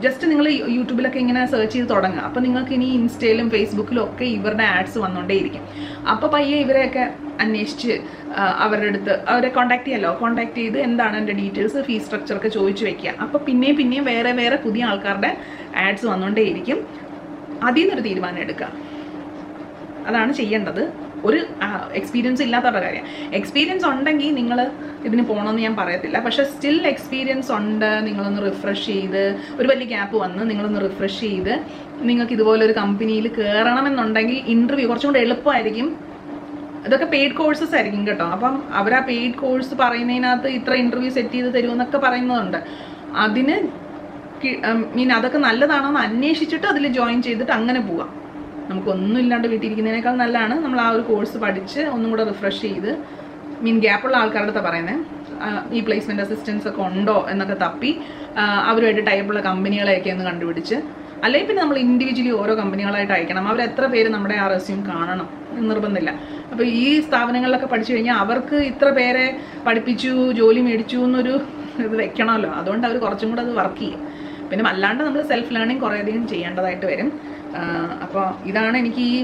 A: ജസ്റ്റ് നിങ്ങൾ യൂട്യൂബിലൊക്കെ ഇങ്ങനെ സെർച്ച് ചെയ്ത് തുടങ്ങുക. അപ്പോൾ നിങ്ങൾക്ക് ഇനി ഇൻസ്റ്റയിലും ഫേസ്ബുക്കിലും ഒക്കെ ഇവരുടെ ആഡ്സ് വന്നുകൊണ്ടേയിരിക്കും. അപ്പോൾ പയ്യെ ഇവരെയൊക്കെ അന്വേഷിച്ച് അവരുടെ അടുത്ത് അവരെ കോൺടാക്ട് ചെയ്ത് എന്താണ് എൻ്റെ ഡീറ്റെയിൽസ്, ഫീസ് സ്ട്രക്ചറൊക്കെ ചോദിച്ചു വെക്കുക. അപ്പോൾ പിന്നെയും വേറെ പുതിയ ആൾക്കാരുടെ ആഡ്സ് വന്നുകൊണ്ടേയിരിക്കും. അതിൽ നിന്നൊരു തീരുമാനം എടുക്കുക. അതാണ് ചെയ്യേണ്ടത്. ഒരു എക്സ്പീരിയൻസ് ഇല്ലാത്തവരുടെ കാര്യം. എക്സ്പീരിയൻസ് ഉണ്ടെങ്കിൽ നിങ്ങൾ ഇതിന് പോകണമെന്ന് ഞാൻ പറയത്തില്ല. പക്ഷേ സ്റ്റിൽ എക്സ്പീരിയൻസ് ഉണ്ട്, നിങ്ങളൊന്ന് റിഫ്രഷ് ചെയ്ത്, ഒരു വലിയ ഗ്യാപ്പ് വന്ന് നിങ്ങളൊന്ന് റിഫ്രഷ് ചെയ്ത് നിങ്ങൾക്ക് ഇതുപോലൊരു കമ്പനിയിൽ കയറണമെന്നുണ്ടെങ്കിൽ ഇൻ്റർവ്യൂ കുറച്ചും കൂടെ എളുപ്പമായിരിക്കും. ഇതൊക്കെ പെയ്ഡ് കോഴ്സസ് ആയിരിക്കും കേട്ടോ. അപ്പം അവർ ആ പെയ്ഡ് കോഴ്സ് പറയുന്നതിനകത്ത് ഇത്ര ഇൻ്റർവ്യൂ സെറ്റ് ചെയ്ത് തരുമെന്നൊക്കെ പറയുന്നതുണ്ട്. അതിന് അതൊക്കെ നല്ലതാണോ എന്ന് അന്വേഷിച്ചിട്ട് അതിൽ ജോയിൻ ചെയ്തിട്ട് അങ്ങനെ പോവാം. നമുക്കൊന്നും ഇല്ലാണ്ട് വീട്ടിലിരിക്കുന്നതിനേക്കാൾ നല്ലതാണ് നമ്മൾ ആ ഒരു കോഴ്സ് പഠിച്ച് ഒന്നും കൂടെ റിഫ്രഷ് ചെയ്ത്, ഗ്യാപ്പുള്ള ആൾക്കാരുടെ അടുത്ത് പറയുന്നത് ഈ പ്ലേസ്മെൻറ്റ് അസിസ്റ്റൻസ് ഒക്കെ ഉണ്ടോ എന്നൊക്കെ തപ്പി അവരുമായിട്ട് ടൈപ്പുള്ള കമ്പനികളെയൊക്കെ ഒന്ന് കണ്ടുപിടിച്ച്, അല്ലെങ്കിൽ പിന്നെ നമ്മൾ ഇൻഡിവിജ്വലി ഓരോ കമ്പനികളായിട്ട് അയക്കണം. അവർ എത്ര പേര് നമ്മുടെ ആ റെസ്യൂം കാണണം നിർബന്ധമില്ല. അപ്പോൾ ഈ സ്ഥാപനങ്ങളിലൊക്കെ പഠിച്ചു കഴിഞ്ഞാൽ അവർക്ക് ഇത്ര പേരെ പഠിപ്പിച്ചു ജോലി മേടിച്ചു എന്നൊരു ഇത് വെക്കണമല്ലോ. അതുകൊണ്ട് അവർ കുറച്ചും കൂടെ അത് വർക്ക് ചെയ്യും. പിന്നെ അല്ലാണ്ട് നമ്മൾ സെൽഫ് ലേണിംഗ് കുറേയധികം ചെയ്യേണ്ടതായിട്ട് വരും. അപ്പോൾ ഇതാണ് എനിക്ക് ഈ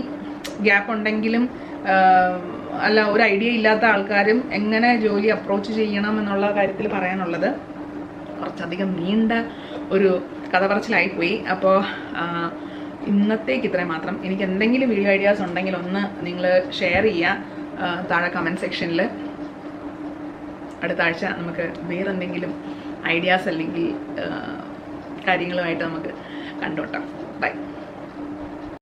A: ഗ്യാപ്പ് ഉണ്ടെങ്കിലും അല്ല ഒരു ഐഡിയ ഇല്ലാത്ത ആൾക്കാരും എങ്ങനെ ജോലി അപ്രോച്ച് ചെയ്യണം എന്നുള്ള കാര്യത്തിൽ പറയാനുള്ളത്. കുറച്ചധികം നീണ്ട ഒരു കഥ പറച്ചിലായിപ്പോയി. അപ്പോൾ ഇന്നത്തേക്ക് ഇത്രയും മാത്രം. എനിക്ക് എന്തെങ്കിലും വീഡിയോ ഐഡിയാസ് ഉണ്ടെങ്കിൽ ഒന്ന് നിങ്ങൾ ഷെയർ ചെയ്യുക താഴെ കമൻറ്റ് സെക്ഷനിൽ. അടുത്ത ആഴ്ച നമുക്ക് വേറെന്തെങ്കിലും ഐഡിയാസ് അല്ലെങ്കിൽ കാര്യങ്ങളുമായിട്ട് നമുക്ക് കണ്ടുമുട്ടാം. ബൈ.